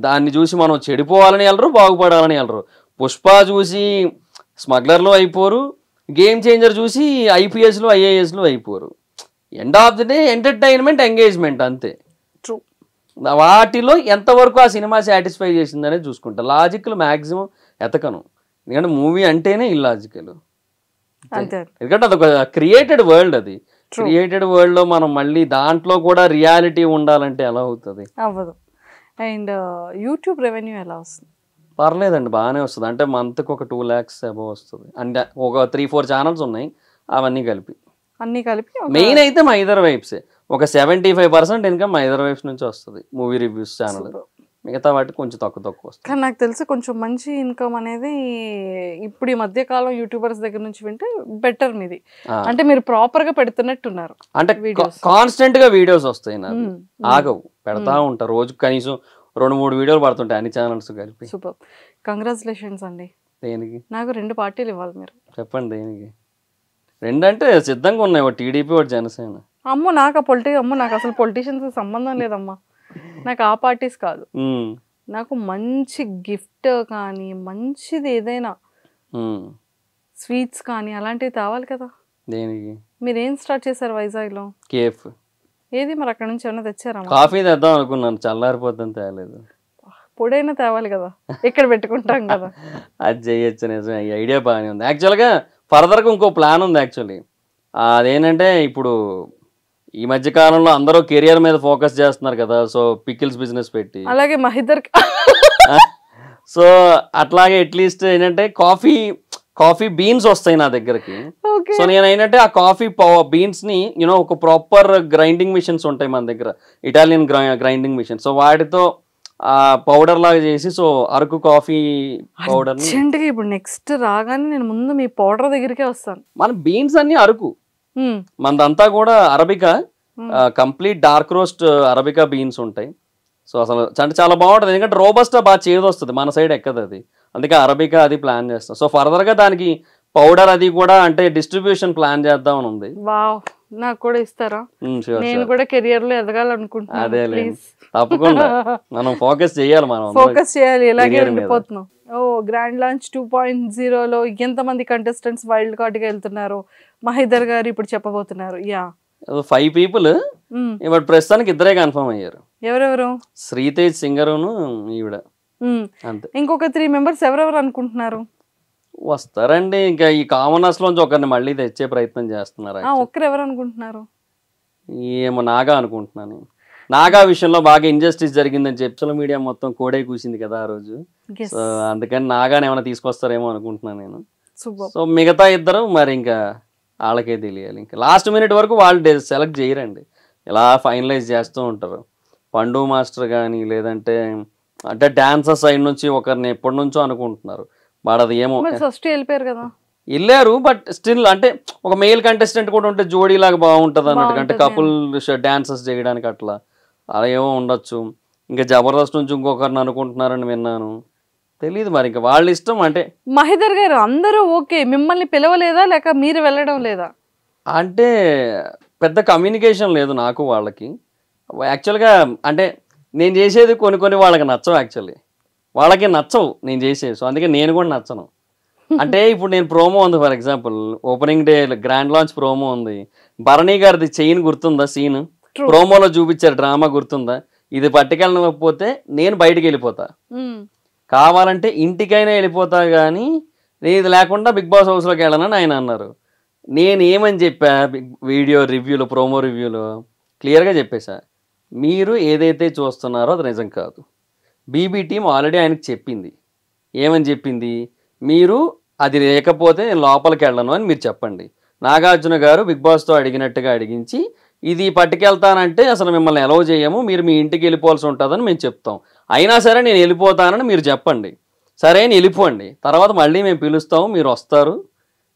దాన్ని చూసి మనం చెడిపోవాలని వెళ్ళరు, బాగుపడాలని వెళ్ళరు. పుష్ప చూసి స్మగ్లర్లో అయిపోరు, గేమ్ చేంజర్ చూసి ఐపీఎస్లో ఐఏఎస్లో అయిపోరు. End of the day entertainment, engagement, అంతే. ట్రూ. వాటిలో ఎంతవరకు ఆ సినిమా సాటిస్ఫై చేసిందనే చూసుకుంటా. లాజికల్ మ్యాక్సిమం ఎతకను, ఎందుకంటే మూవీ అంటేనే ఇల్లాజికల్. ఎందుకంటే అదొక క్రియేటెడ్ వరల్డ్, అది క్రియేటెడ్ వరల్డ్లో మనం మళ్ళీ దాంట్లో కూడా రియాలిటీ ఉండాలంటే ఎలా అవుతుంది? అవ్వదు. అండ్ యూట్యూబ్ రెవెన్యూ ఎలా వస్తుంది? పర్లేదండి, బాగానే వస్తుంది. అంటే మంత్కి ఒక 2 lakhs అబౌవ్ వస్తుంది. అంటే ఒక 3-4 ఛానల్స్ ఉన్నాయి, అవన్నీ కలిపి మెయిన్ అయితే మా ఇద్దరు వైబ్సే. ఒక 75% ఇన్కమ్ మా ఇద్దరు వైబ్స్ నుంచి వస్తుంది, మూవీ రివ్యూస్ ఛానల్. మిగతా వాటి కొంచెం తక్కువ వస్తుంది. కానీ నాకు తెలిసి కొంచెం మంచి ఇన్కమ్ అనేది ఇప్పుడు ఈ మధ్య కాలం యూట్యూబర్స్ దగ్గర నుంచి వింటే బెటర్ మీది. అంటే మీరు ప్రాపర్ గా పెడుతున్నట్టున్నారు, అంటే కాన్స్టెంట్ గా వీడియోస్ వస్తాయి, నాకు ఆగవు, పెడతా ఉంటారు. రోజు కనీసం 2-3 వీడియోలు పడుతుంటాయి అన్ని ఛానల్స్ కలిపి. సూపర్, కంగ్రాచులేషన్స్ అండి. దేనికి? నాకు 2 పార్టీలు ఇవ్వాలి మీరు. చెప్పండి దేనికి? 2 అంటే సిద్ధంగా ఉన్నాయి, ఒకటి టీడీపీ ఒకటి జనసేన. అమ్మో నాకు అసలు పొలిటీషియన్స్ సంబంధం లేదమ్మా. నాకు ఆ పార్టీస్ కాదు, నాకు మంచి గిఫ్ట్ కానీ మంచిది ఏదైనా స్వీట్స్ కానీ అలాంటివి తేవాలి కదా. దేనికి? మీరేం స్టార్ట్ చేశారు వైజాగ్లో? కేఫ్. ఏది మరి అక్కడ నుంచి ఏమైనా తెచ్చారా? కాఫీ తెద్దాం అనుకున్నాను, చల్లారిపోద్దని తేలేదు. పొడైనా తేవాలి కదా, ఇక్కడ పెట్టుకుంటాం కదా. అది చేయొచ్చు, నిజం. ఈ ఐడియా బాగానే ఉంది. యాక్చువల్గా ఫర్దర్గా ఇంకో ప్లాన్ ఉంది యాక్చువల్లీ. అదేంటంటే ఇప్పుడు ఈ మధ్య కాలంలో అందరూ కెరియర్ మీద ఫోకస్ చేస్తున్నారు కదా, సో పికిల్స్ బిజినెస్ పెట్టి, అలాగే మహిదర్. సో అట్లాగే అట్లీస్ట్ ఏంటంటే కాఫీ బీన్స్ వస్తాయి నా దగ్గరకి. సో నేను ఏంటంటే ఆ కాఫీ బీన్స్ ని ఒక ప్రాపర్ గ్రైండింగ్ మిషన్స్ ఉంటాయి మన దగ్గర, ఇటాలియన్ గ్రైండింగ్ మిషన్. సో వాటితో పౌడర్ లాగా చేసి, సో అరకు కాఫీ పౌడర్ ఇప్పుడు నెక్స్ట్ రాగానే నేను ముందు మీ పౌడర్ దగ్గరికే వస్తాను. మన బీన్స్ అన్ని అరకు, మనదంతా కూడా arabica, complete dark roast arabica beans ఉంటాయి. సో అసలు అంటే చాలా బాగుంటుంది, ఎందుకంటే రోబస్టా బాగా చేదు వస్తుంది, మన సైడ్ ఎక్కదు అది, అందుకే అరబికా అది ప్లాన్ చేస్తాం. సో ఫర్దర్గా దానికి పౌడర్ అది కూడా అంటే డిస్ట్రిబ్యూషన్ ప్లాన్ చేద్దామని ఉంది. వావ్, నాకు కూడా ఇస్తారా? నేను కూడా కెరియర్ లో ఎదగాలనుకుంటున్నాను. అదే తప్పకుండా మనం ఫోకస్ చేయాలి, ఇలాగే ఉండిపోతున్నాం. గ్రాండ్ లాంచ్ 2.0లో ఎంతమంది కంటెస్టెంట్స్ వైల్డ్ కార్డ్ గా వెళ్తున్నారు మహిదర్ గారు ఇప్పుడు చెప్పబోతున్నారు. 5 people. ఇప్పుడు ప్రస్తుతానికి 2 కన్ఫర్మ్ అయ్యారు. ఎవరెవరు? శ్రీతేజ్ సింగరును ఈవిడ, అంతే. ఇంకొక 3 members ఎవరెవరు అనుకుంటున్నారు? వస్తారండి, ఇంకా ఈ కామనర్స్ లోంచి ఒకరిని మళ్ళీ తెచ్చే ప్రయత్నం చేస్తున్నారు. ఒక్కరు ఎవరు అనుకుంటున్నారు? ఏమో నాగా అనుకుంటున్నాను. నాగా విషయంలో బాగా ఇంజస్టిస్ జరిగిందని చెప్పి సోషల్ మీడియా మొత్తం కోడే కూసింది కదా ఆ రోజు. సో అందుకని నాగాని ఏమైనా తీసుకొస్తారేమో అనుకుంటున్నాను నేను. సో మిగతా 2 మరి ఇంకా వాళ్ళకే తెలియాలి. ఇంకా లాస్ట్ మినిట్ వరకు వాళ్ళు సెలెక్ట్ చేయరండి, ఇలా ఫైనలైజ్ చేస్తూ ఉంటారు. పండు మాస్టర్ కానీ లేదంటే అంటే డాన్సర్ సైడ్ నుంచి ఒకరిని ఎప్పటి నుంచో అనుకుంటున్నారు, వాడది ఏమో వెళ్ళిపోయారు కదా. వెళ్ళారు, బట్ స్టిల్ అంటే ఒక మెయిల్ కంటెస్టెంట్ కూడా ఉంటే జోడీ లాగా బాగుంటుంది అన్నట్టు, అంటే కపుల్ డాన్సెస్ చేయడానికి అట్లా అలా ఏమో ఉండొచ్చు. ఇంకా జబర్దస్త్ నుంచి ఇంకొకరిని అనుకుంటున్నారని విన్నాను, తెలియదు మరి, ఇంకా వాళ్ళ ఇష్టం. అంటే మహిదర్ గారు అందరూ ఓకే, మిమ్మల్ని పిలవలేదా లేక మీరు వెళ్ళడం లేదా? అంటే పెద్ద కమ్యూనికేషన్ లేదు నాకు వాళ్ళకి. యాక్చువల్గా అంటే నేను చేసేది కొన్ని వాళ్ళకి నచ్చవు, యాక్చువల్లీ వాళ్ళకి నచ్చవు నేను చేసేది. సో అందుకే నేను కూడా నచ్చను. అంటే ఇప్పుడు నేను ప్రోమో ఉంది, for example opening day grand launch promo ఉంది, భరణి గారిది చైన్ గుర్తుందా, సీన్ ప్రోమోలో చూపించారు, డ్రామా గుర్తుందా? ఇది పట్టుకెళ్ళకపోతే నేను బయటికి వెళ్ళిపోతా, కావాలంటే ఇంటికైనా వెళ్ళిపోతా, కానీ నేను ఇది లేకుండా బిగ్ బాస్ హౌస్లోకి వెళ్ళనని ఆయన అన్నారు. నేను ఏమని చెప్పా వీడియో రివ్యూలో, ప్రోమో రివ్యూలో క్లియర్గా చెప్పేశా, మీరు ఏదైతే చూస్తున్నారో అది నిజం కాదు. బీబీ టీం ఆల్రెడీ ఆయనకు చెప్పింది, ఏమని చెప్పింది, మీరు అది లేకపోతే నేను లోపలికి వెళ్ళను అని మీరు చెప్పండి. నాగార్జున గారు బిగ్ బాస్తో అడిగినట్టుగా అడిగించి ఇది పట్టుకెళ్తానంటే అసలు మిమ్మల్ని అలౌ చేయము, మీరు మీ ఇంటికి వెళ్ళిపోవాల్సి ఉంటుందని మేము చెప్తాం, అయినా సరే నేను వెళ్ళిపోతానని మీరు చెప్పండి, సరే అని వెళ్ళిపోండి, తర్వాత మళ్ళీ మేము పిలుస్తాము, మీరు వస్తారు,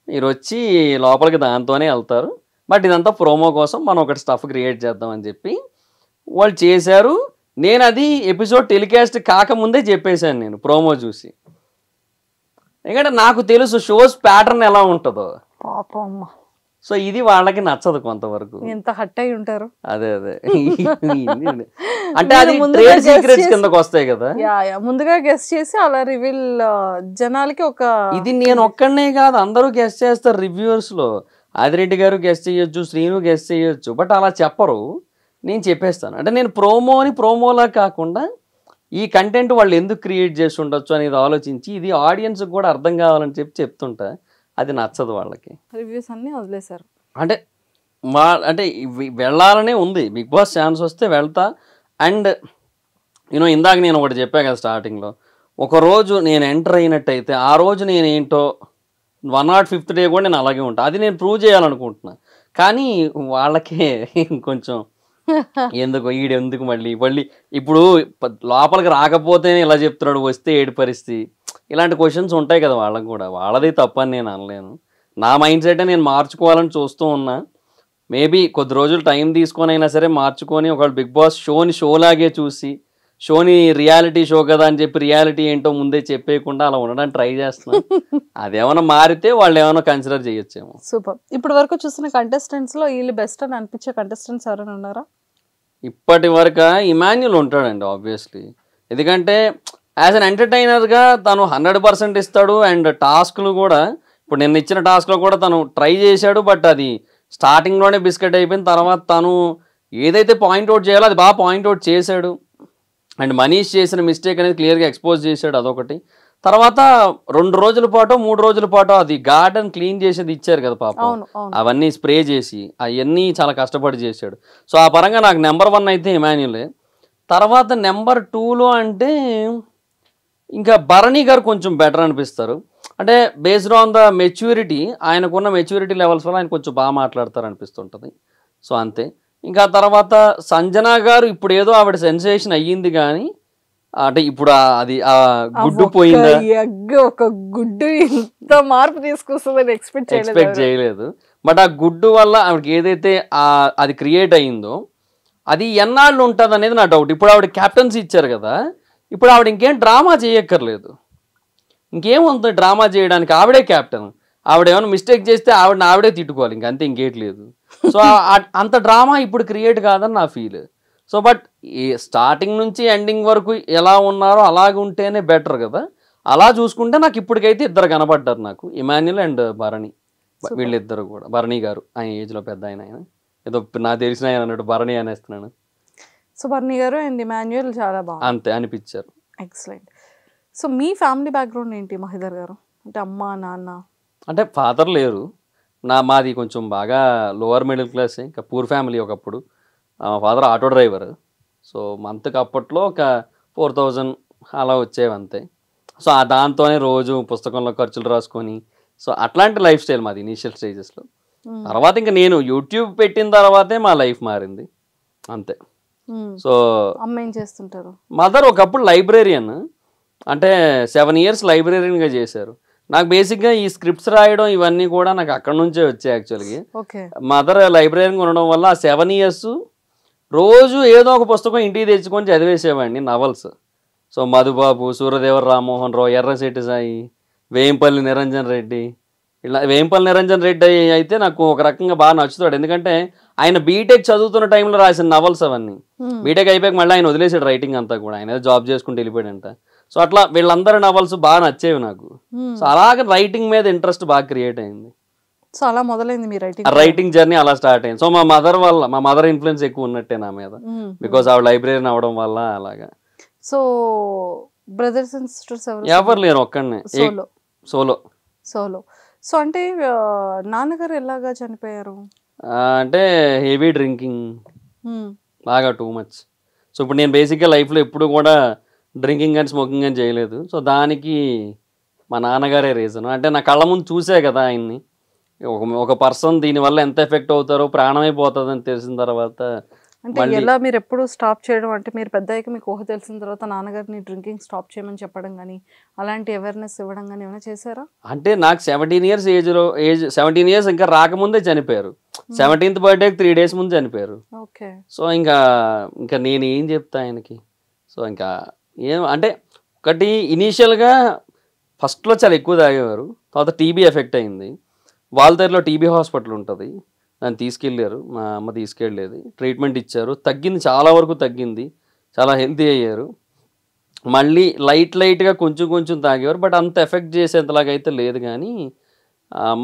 మీరు వచ్చి లోపలికి దాంతోనే వెళ్తారు, బట్ ఇదంతా ప్రోమో కోసం మనం ఒకటి స్టఫ్ క్రియేట్ చేద్దామని చెప్పి వాళ్ళు చేశారు. నేను అది ఎపిసోడ్ టెలికాస్ట్ కాకముందే చెప్పేశాను నేను ప్రోమో చూసి, ఎందుకంటే నాకు తెలుసు షోస్ ప్యాటర్న్ ఎలా ఉంటుందో. సో ఇది వాళ్ళకి నచ్చదు కొంతవరకు. ఎంత హట్ అయి ఉంటారు. అదే అంటే అది ట్రేడ్ సీక్రెట్స్ కిందకి వస్తాయి కదా, ముందుగా గెస్ట్ చేసి అలా రివీల్ జనాలకి ఒక ఇది నేను ఒక్కడనే కాదు అందరూ గెస్ట్ చేస్తారు రివ్యూవర్స్ లో. ఆదిరెడ్డి గారు గెస్ట్ చేయొచ్చు, శ్రీను గెస్ట్ చేయొచ్చు, బట్ అలా చెప్పరు, నేను చెప్పేస్తాను. అంటే నేను ప్రోమోలా కాకుండా ఈ కంటెంట్ వాళ్ళు ఎందుకు క్రియేట్ చేసి ఉండొచ్చు అనేది ఆలోచించి ఇది ఆడియన్స్కి కూడా అర్థం కావాలని చెప్తుంటా, అది నచ్చదు వాళ్ళకి. రివ్యూస్ అన్నీ వదిలేశారు. అంటే అంటే వెళ్ళాలనే ఉంది, బిగ్ బాస్ ఛాన్స్ వస్తే వెళ్తా. అండ్ ఇందాక నేను ఒకటి చెప్పా కదా స్టార్టింగ్లో, ఒకరోజు నేను ఎంటర్ అయినట్టయితే ఆ రోజు నేనేంటో 105th డే కూడా నేను అలాగే ఉంటాను, అది నేను ప్రూవ్ చేయాలనుకుంటున్నా. కానీ వాళ్ళకే కొంచెం ఎందుకు ఈడెందుకు మళ్ళీ ఇప్పుడు లోపలికి రాకపోతేనే ఇలా చెప్తున్నాడు, వస్తే ఏడు పరిస్థితి, ఇలాంటి క్వశ్చన్స్ ఉంటాయి కదా వాళ్ళకి కూడా. వాళ్ళది తప్పని నేను అనలేను, నా మైండ్ సెట్ నేను మార్చుకోవాలని చూస్తూ ఉన్నా. మేబీ కొద్ది రోజులు టైం తీసుకొని అయినా సరే మార్చుకొని ఒకవేళ బిగ్ బాస్ షోలాగే చూసి షోని రియాలిటీ షో కదా అని చెప్పి రియాలిటీ ఏంటో ముందే చెప్పేయకుండా అలా ఉండడానికి ట్రై చేస్తున్నాను. అదేమన్నా మారితే వాళ్ళు ఏమైనా కన్సిడర్ చేయొచ్చేమో. సూపర్. ఇప్పటి వరకు చూసిన కంటెస్టెంట్స్ లో వీళ్ళు బెస్ట్ అని అనిపించే కంటెస్టెంట్స్ ఎవరైనా ఉన్నారా? ఇప్పటి వరకు ఇమాన్యుల్ ఉంటాడండి ఆబ్వియస్లీ. ఎందుకంటే యాజ్ అన్ ఎంటర్టైనర్గా తను 100% ఇస్తాడు. అండ్ టాస్క్లు కూడా ఇప్పుడు నిన్న ఇచ్చిన టాస్క్లో కూడా తను ట్రై చేశాడు. బట్ అది స్టార్టింగ్లోనే బిస్కెట్ అయిపోయిన తర్వాత తను ఏదైతే పాయింట్అవుట్ చేయాలో అది బాగా పాయింట్అవుట్ చేశాడు. అండ్ మనీష్ చేసిన మిస్టేక్ అనేది క్లియర్గా ఎక్స్పోజ్ చేశాడు, అదొకటి. తర్వాత 2 రోజుల పాటు 3 రోజుల పాటు అది గార్డెన్ క్లీన్ చేసేది ఇచ్చారు కదా పాపం, అవన్నీ స్ప్రే చేసి అవన్నీ చాలా కష్టపడి చేశాడు. సో ఆ పరంగా నాకు నెంబర్ 1 అయితే ఇమాన్యులే. తర్వాత నెంబర్ 2లో అంటే ఇంకా భరణి గారు కొంచెం బెటర్ అనిపిస్తారు. అంటే బేస్డ్ ఆన్ ద మెచ్యూరిటీ, ఆయనకున్న మెచ్యూరిటీ లెవెల్స్ వల్ల ఆయన కొంచెం బాగా మాట్లాడతారు అనిపిస్తుంటుంది. సో అంతే. ఇంకా తర్వాత సంజన గారు ఇప్పుడు ఏదో ఆవిడ సెన్సేషన్ అయ్యింది కానీ అంటే ఇప్పుడు అది ఆ గుడ్డు పోయిందా, ఒక గుడ్డు ఇంత మార్పు తీసుకొస్తుందని ఎక్స్పెక్ట్ చేయలేదు. బట్ ఆ గుడ్డు వల్ల ఆవిడకి ఏదైతే అది క్రియేట్ అయ్యిందో అది ఎన్నాళ్ళు ఉంటుంది అనేది నా డౌట్. ఇప్పుడు ఆవిడ క్యాప్టెన్సీ ఇచ్చారు కదా, ఇప్పుడు ఆవిడ ఇంకేం డ్రామా చేయక్కర్లేదు, ఇంకేముంది డ్రామా చేయడానికి. ఆవిడే క్యాప్టెన్, ఆవిడ ఏమైనా మిస్టేక్ చేస్తే ఆవిడే తిట్టుకోవాలి, ఇంకంతే, ఇంకేట్లేదు. సో అంత డ్రామా ఇప్పుడు క్రియేట్ కాదని నా ఫీల్. సో బట్ ఈ స్టార్టింగ్ నుంచి ఎండింగ్ వరకు ఎలా ఉన్నారో అలాగే ఉంటేనే బెటర్ కదా. అలా చూసుకుంటే నాకు ఇప్పటికైతే ఇద్దరు కనపడ్డారు నాకు, ఇమాన్యుల్ అండ్ భరణి. వీళ్ళిద్దరు కూడా, భరణి గారు ఆయన ఏజ్లో పెద్ద ఆయన, ఏదో నాకు తెలిసిన ఆయన అన్నట్టు Bharani అనేస్తున్నాను. So Bharani garu and Emmanuel చాలా బాగుంది అంతే అనిపించారు. ఎక్సలెంట్. సో మీ ఫ్యామిలీ బ్యాక్గ్రౌండ్ ఏంటి మహిదర్ గారు? అంటే అమ్మ నాన్న? అంటే ఫాదర్ లేరు, మాది కొంచెం బాగా లోవర్ మిడిల్ క్లాస్, ఇంకా పూర్ ఫ్యామిలీ ఒకప్పుడు. Father auto driver. సో మంత్కి అప్పట్లో ఒక 4000 అలా వచ్చేవి అంతే. సో దాంతోనే రోజు పుస్తకంలో ఖర్చులు రాసుకొని, సో అట్లాంటి లైఫ్ స్టైల్ మాది ఇనీషియల్ స్టేజెస్లో. తర్వాత ఇంకా నేను యూట్యూబ్ పెట్టిన తర్వాతే మా లైఫ్ మారింది అంతే. సో అమ్మ ఏం చేస్తుంటారు? మదర్ ఒకప్పుడు లైబ్రేరియన్, అంటే 7 years లైబ్రేరియన్గా చేశారు. నాకు బేసిక్గా ఈ స్క్రిప్ట్స్ రాయడం ఇవన్నీ కూడా నాకు అక్కడ నుంచే వచ్చాయి యాక్చువల్గా. మదర్ లైబ్రేరియన్గా ఉండడం వల్ల ఆ 7 years రోజు ఏదో ఒక పుస్తకం ఇంటికి తెచ్చుకొని చదివేసేవాడిని, నవల్స్. సో మధుబాబు, సూర్యదేవర రామ్మోహన్ రావు, ఎర్రశెట్టి సాయి, వేంపల్లి నిరంజన్ రెడ్డి. ఇలా వేంపల్లి నిరంజన్ రెడ్డి అయితే నాకు ఒక రకంగా బాగా నచ్చుతాడు, ఎందుకంటే ఆయన బీటెక్ చదువుతున్న టైంలో రాసిన నవల్స్ అవన్నీ. బీటెక్ అయిపోయాక మళ్ళీ ఆయన వదిలేసాడు రైటింగ్ అంతా కూడా, ఆయన జాబ్ చేసుకుంటూ వెళ్ళిపోయాడంట. సో అట్లా వీళ్ళందరి నవల్స్ బాగా నచ్చేవి నాకు. సో అలాగే రైటింగ్ మీద ఇంట్రెస్ట్ బాగా క్రియేట్ అయింది. సో అలా మొదలైంది మీ రైటింగ్ జర్నీ, అలా స్టార్ట్ అయింది. సో మా మదర్ ఇన్ఫ్లుయెన్స్ ఎక్కువ ఉన్నట్టే నా మీద, బికాస్ ఆవిడ లైబ్రరీని అవడం వల్ల అలాగా. సో బ్రదర్స్ అండ్ సిస్టర్స్ ఎవరు లేరు, ఒక్కడనే సోలో. సో అంటే నాన్నగారు ఎలాగా చనిపోయారు? అంటే హెవీ డ్రింకింగ్, బాగా టూ మచ్. సో ఇప్పుడు నేను బేసిక్గా లైఫ్లో ఎప్పుడు కూడా డ్రింకింగ్ కానీ స్మోకింగ్ కానీ చేయలేదు. సో దానికి మా నాన్నగారే రీజన్. అంటే నా కళ్ళ ముందు చూసే కదా ఆయన్ని, ఒక పర్సన్ దీనివల్ల ఎంత ఎఫెక్ట్ అవుతారో, ప్రాణమైపోతుంది అని తెలిసిన తర్వాత. అంటే ఎలా మీరు ఎప్పుడు స్టాప్ చేయడం, అంటే మీరు పెద్ద అయ్యాక మీకు ఊహ తెలిసిన తర్వాత నాన్నగారిని డ్రింకింగ్ స్టాప్ చేయమని చెప్పడం కానీ అలాంటి అవేర్నెస్ ఇవ్వడం కానీ ఏమైనా చేశారా? అంటే నాకు 17 years ఏజ్ 17 years ఇంకా రాకముందే చనిపోయారు. 17th బర్త్డేకి 3 days ముందు చనిపోయారు. ఓకే. సో ఇంకా నేను ఏం చెప్తా ఆయనకి. సో ఇంకా అంటే ఒకటి ఇనీషియల్గా ఫస్ట్లో చాలా ఎక్కువ తాగేవారు, తర్వాత టీబీ ఎఫెక్ట్ అయింది. వాల్తేరులో టీబీ హాస్పిటల్ ఉంటుంది, దాన్ని తీసుకెళ్ళారు, మా అమ్మ తీసుకెళ్ళేది, ట్రీట్మెంట్ ఇచ్చారు, తగ్గింది, చాలా వరకు తగ్గింది, చాలా హెల్తీ అయ్యారు. మళ్ళీ లైట్గా కొంచెం తాగేవారు, బట్ అంత ఎఫెక్ట్ చేసేంతలాగా అయితే లేదు. కానీ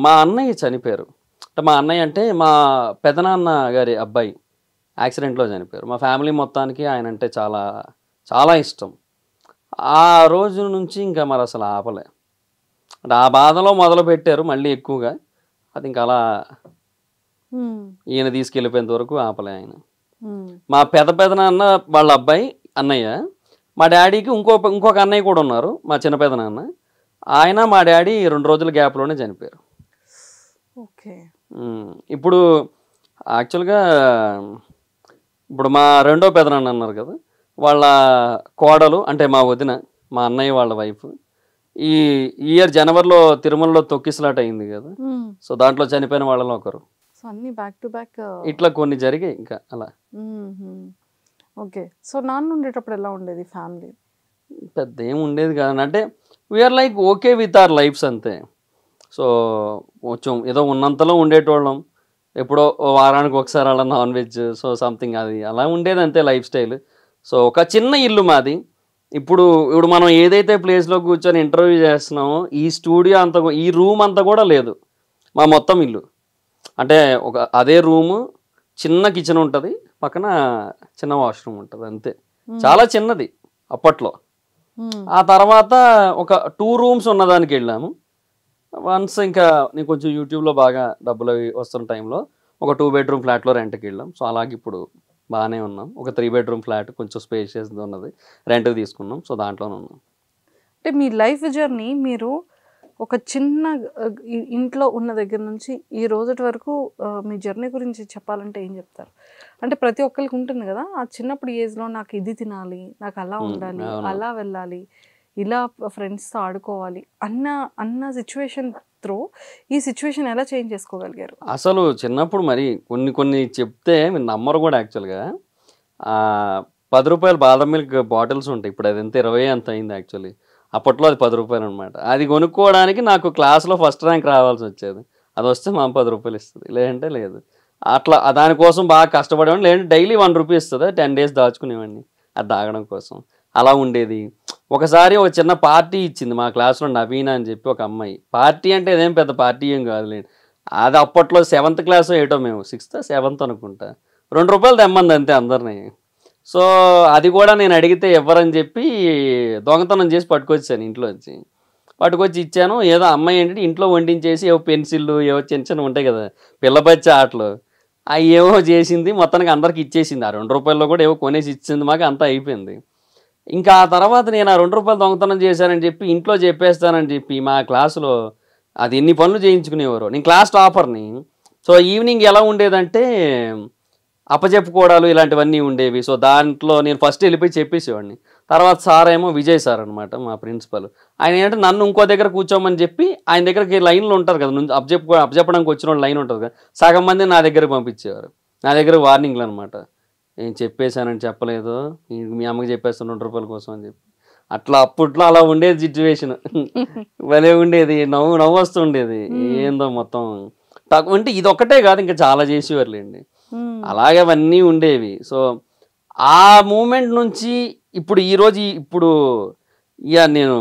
మా అన్నయ్య చనిపోయారు. అంటే మా అన్నయ్య అంటే మా పెదనాన్న గారి అబ్బాయి యాక్సిడెంట్లో చనిపోయారు. మా ఫ్యామిలీ మొత్తానికి ఆయన అంటే చాలా చాలా ఇష్టం. ఆ రోజు నుంచి ఇంకా మరి అసలు ఆపలే. అంటే ఆ బాధలో మొదలు పెట్టారు మళ్ళీ ఎక్కువగా, అది ఇంకా అలా ఈయన తీసుకెళ్ళిపోయేంత వరకు ఆపలే ఆయన. మా పెదనాన్న వాళ్ళ అబ్బాయి అన్నయ్య, మా డాడీకి ఇంకొక అన్నయ్య కూడా ఉన్నారు, మా చిన్న పెదనాన్న. ఆయన మా డాడీ 2 రోజుల గ్యాప్లోనే చనిపోయారు. ఓకే. ఇప్పుడు యాక్చువల్గా ఇప్పుడు మా రెండో పెదనాన్న అన్నారు కదా, వాళ్ళ కోడలు అంటే మా వదిన, మా అన్నయ్య వాళ్ళ వైఫ్, ఈ ఇయర్ జనవరిలో తిరుమలలో తొక్కిసలాట అయింది కదా, సో దాంట్లో చనిపోయిన వాళ్ళలో ఒకరు. సో అన్ని బ్యాక్ టు బ్యాక్ ఇట్లా కొన్ని జరిగాయి ఇంకా అలా. ఓకే. సో నాన్న ఉండేటప్పుడు ఎలా ఉండేది ఫ్యామిలీ? పెద్ద ఏం ఉండేది కాదు, అంటే we're like okay with our lifes అంతే. సో కొంచెం ఏదో ఉన్నంతలో ఉండేటోళ్ళం, ఎప్పుడో వారానికి ఒకసారి అలా నాన్ వెజ్, సో సంథింగ్ అది అలా ఉండేది అంతే లైఫ్ స్టైల్. సో ఒక చిన్న ఇల్లు మాది. ఇప్పుడు ఇప్పుడు మనం ఏదైతే ప్లేస్లో కూర్చొని ఇంటర్వ్యూ చేస్తున్నామో ఈ స్టూడియో అంతా ఈ రూమ్ అంతా కూడా లేదు మా మొత్తం ఇల్లు. అంటే ఒక అదే రూము, చిన్న కిచెన్ ఉంటుంది, పక్కన చిన్న వాష్రూమ్ ఉంటుంది అంతే. చాలా చిన్నది అప్పట్లో. ఆ తర్వాత ఒక 2 రూమ్స్ ఉన్నదానికి వెళ్ళాము. వన్స్ ఇంకా నేను కొంచెం యూట్యూబ్లో బాగా డబ్బులు అవి వస్తున్న టైంలో ఒక 2 బెడ్రూమ్ ఫ్లాట్లో రెంట్కి వెళ్ళాం. సో అలాగే ఇప్పుడు బాగానే ఉన్నాం. ఒక 3 బెడ్రూమ్ ఫ్లాట్ కొంచెం స్పేషియస్ ఉన్నది, రెంట్కి తీసుకున్నాం. సో దాంట్లోనే ఉన్నాం. అంటే మీ లైఫ్ జర్నీ మీరు ఒక చిన్న ఇంట్లో ఉన్న దగ్గర నుంచి ఈ రోజుటి వరకు మీ జర్నీ గురించి చెప్పాలంటే ఏం చెప్తారు? అంటే ప్రతి ఒక్కరికి ఉంటుంది కదా, ఆ చిన్నప్పుడు ఏజ్లో నాకు ఇది తినాలి, నాకు అలా ఉండాలి, అలా వెళ్ళాలి, ఇలా ఫ్రెండ్స్తో ఆడుకోవాలి అన్న సిచ్యువేషన్ త్రూ ఈ సిచ్యువేషన్ ఎలా చేంజ్ చేసుకోగలిగారు? అసలు చిన్నప్పుడు మరి కొన్ని చెప్తే మీరు నమ్మరు కూడా. యాక్చువల్గా 10 రూపాయలు బాదం మిల్క్ బాటిల్స్ ఉంటాయి, ఇప్పుడు అది ఎంత 20 అంత అయింది యాక్చువల్లీ. అప్పట్లో అది 10 రూపాయలు అనమాట. అది కొనుక్కోవడానికి నాకు క్లాస్లో ఫస్ట్ ర్యాంక్ రావాల్సి వచ్చేది. అది వస్తే మా 10 రూపాయలు ఇస్తుంది, లేదంటే లేదు. అట్లా దానికోసం బాగా కష్టపడేవాడిని. లేదంటే డైలీ 1 రూపీ ఇస్తుంది, 10 days దాచుకునేవాడిని అది తాగడం కోసం. అలా ఉండేది. ఒకసారి ఒక చిన్న పార్టీ ఇచ్చింది మా క్లాస్లో, నవీన అని చెప్పి ఒక అమ్మాయి. పార్టీ అంటే ఇదేం పెద్ద పార్టీ ఏం కాదులేండి. అది అప్పట్లో 7th క్లాస్ 8th మేము, 6th 7th అనుకుంటా. 2 రూపాయలు తెమ్మంది అంతే అందరినీ. సో అది కూడా నేను అడిగితే ఇవ్వరని చెప్పి దొంగతనం చేసి పట్టుకొచ్చాను ఇంట్లోంచి. పట్టుకొచ్చి ఇచ్చాను. ఏదో అమ్మాయి ఏంటంటే ఇంట్లో వండించేసి ఏవో పెన్సిళ్ళు ఏవో చిన్న చిన్న ఉంటాయి కదా పిల్లబచ్చి ఆటలు, అవి ఏవో చేసింది. మొత్తానికి అందరికి ఇచ్చేసింది. ఆ 2 రూపాయల్లో కూడా ఏవో కొనేసి ఇచ్చింది మాకు. అంతా అయిపోయింది. ఇంకా ఆ తర్వాత నేను ఆ 2 రూపాయలు దొంగతనం చేశానని చెప్పి ఇంట్లో చెప్పేస్తానని చెప్పి మా క్లాసులో అది ఎన్ని పనులు చేయించుకునేవారు. నేను క్లాస్ టాపర్ని. సో ఈవినింగ్ ఎలా ఉండేదంటే అప్పచెప్పుకోవడాలు ఇలాంటివన్నీ ఉండేవి. సో దాంట్లో నేను ఫస్ట్ వెళ్ళిపోయి చెప్పేసేవాడిని. తర్వాత సార్ ఏమో విజయ్ సార్ అనమాట మా ప్రిన్సిపల్. ఆయన ఏంటంటే నన్ను ఇంకో దగ్గర కూర్చోమని చెప్పి ఆయన దగ్గరికి లైన్లో ఉంటారు కదా, నుంచి అప్పచెప్పడానికి వచ్చిన వాళ్ళు లైన్ ఉంటుంది కదా, సగం మంది నా దగ్గరికి పంపించేవారు. నా దగ్గర వార్నింగ్లు అనమాట. నేను చెప్పేశానని చెప్పలేదు, మీ అమ్మకి చెప్పేస్తాను 2 రూపాయల కోసం అని చెప్పి. అట్లా అప్పట్లో అలా ఉండేది సిచ్యువేషన్. భలే ఉండేది, నవ్వు వస్తుండేది. ఏందో మొత్తం అంటే ఇది ఒక్కటే కాదు, ఇంకా చాలా చేసేవారులేండి. అలాగే అవన్నీ ఉండేవి. సో ఆ మూమెంట్ నుంచి ఇప్పుడు ఇక నేను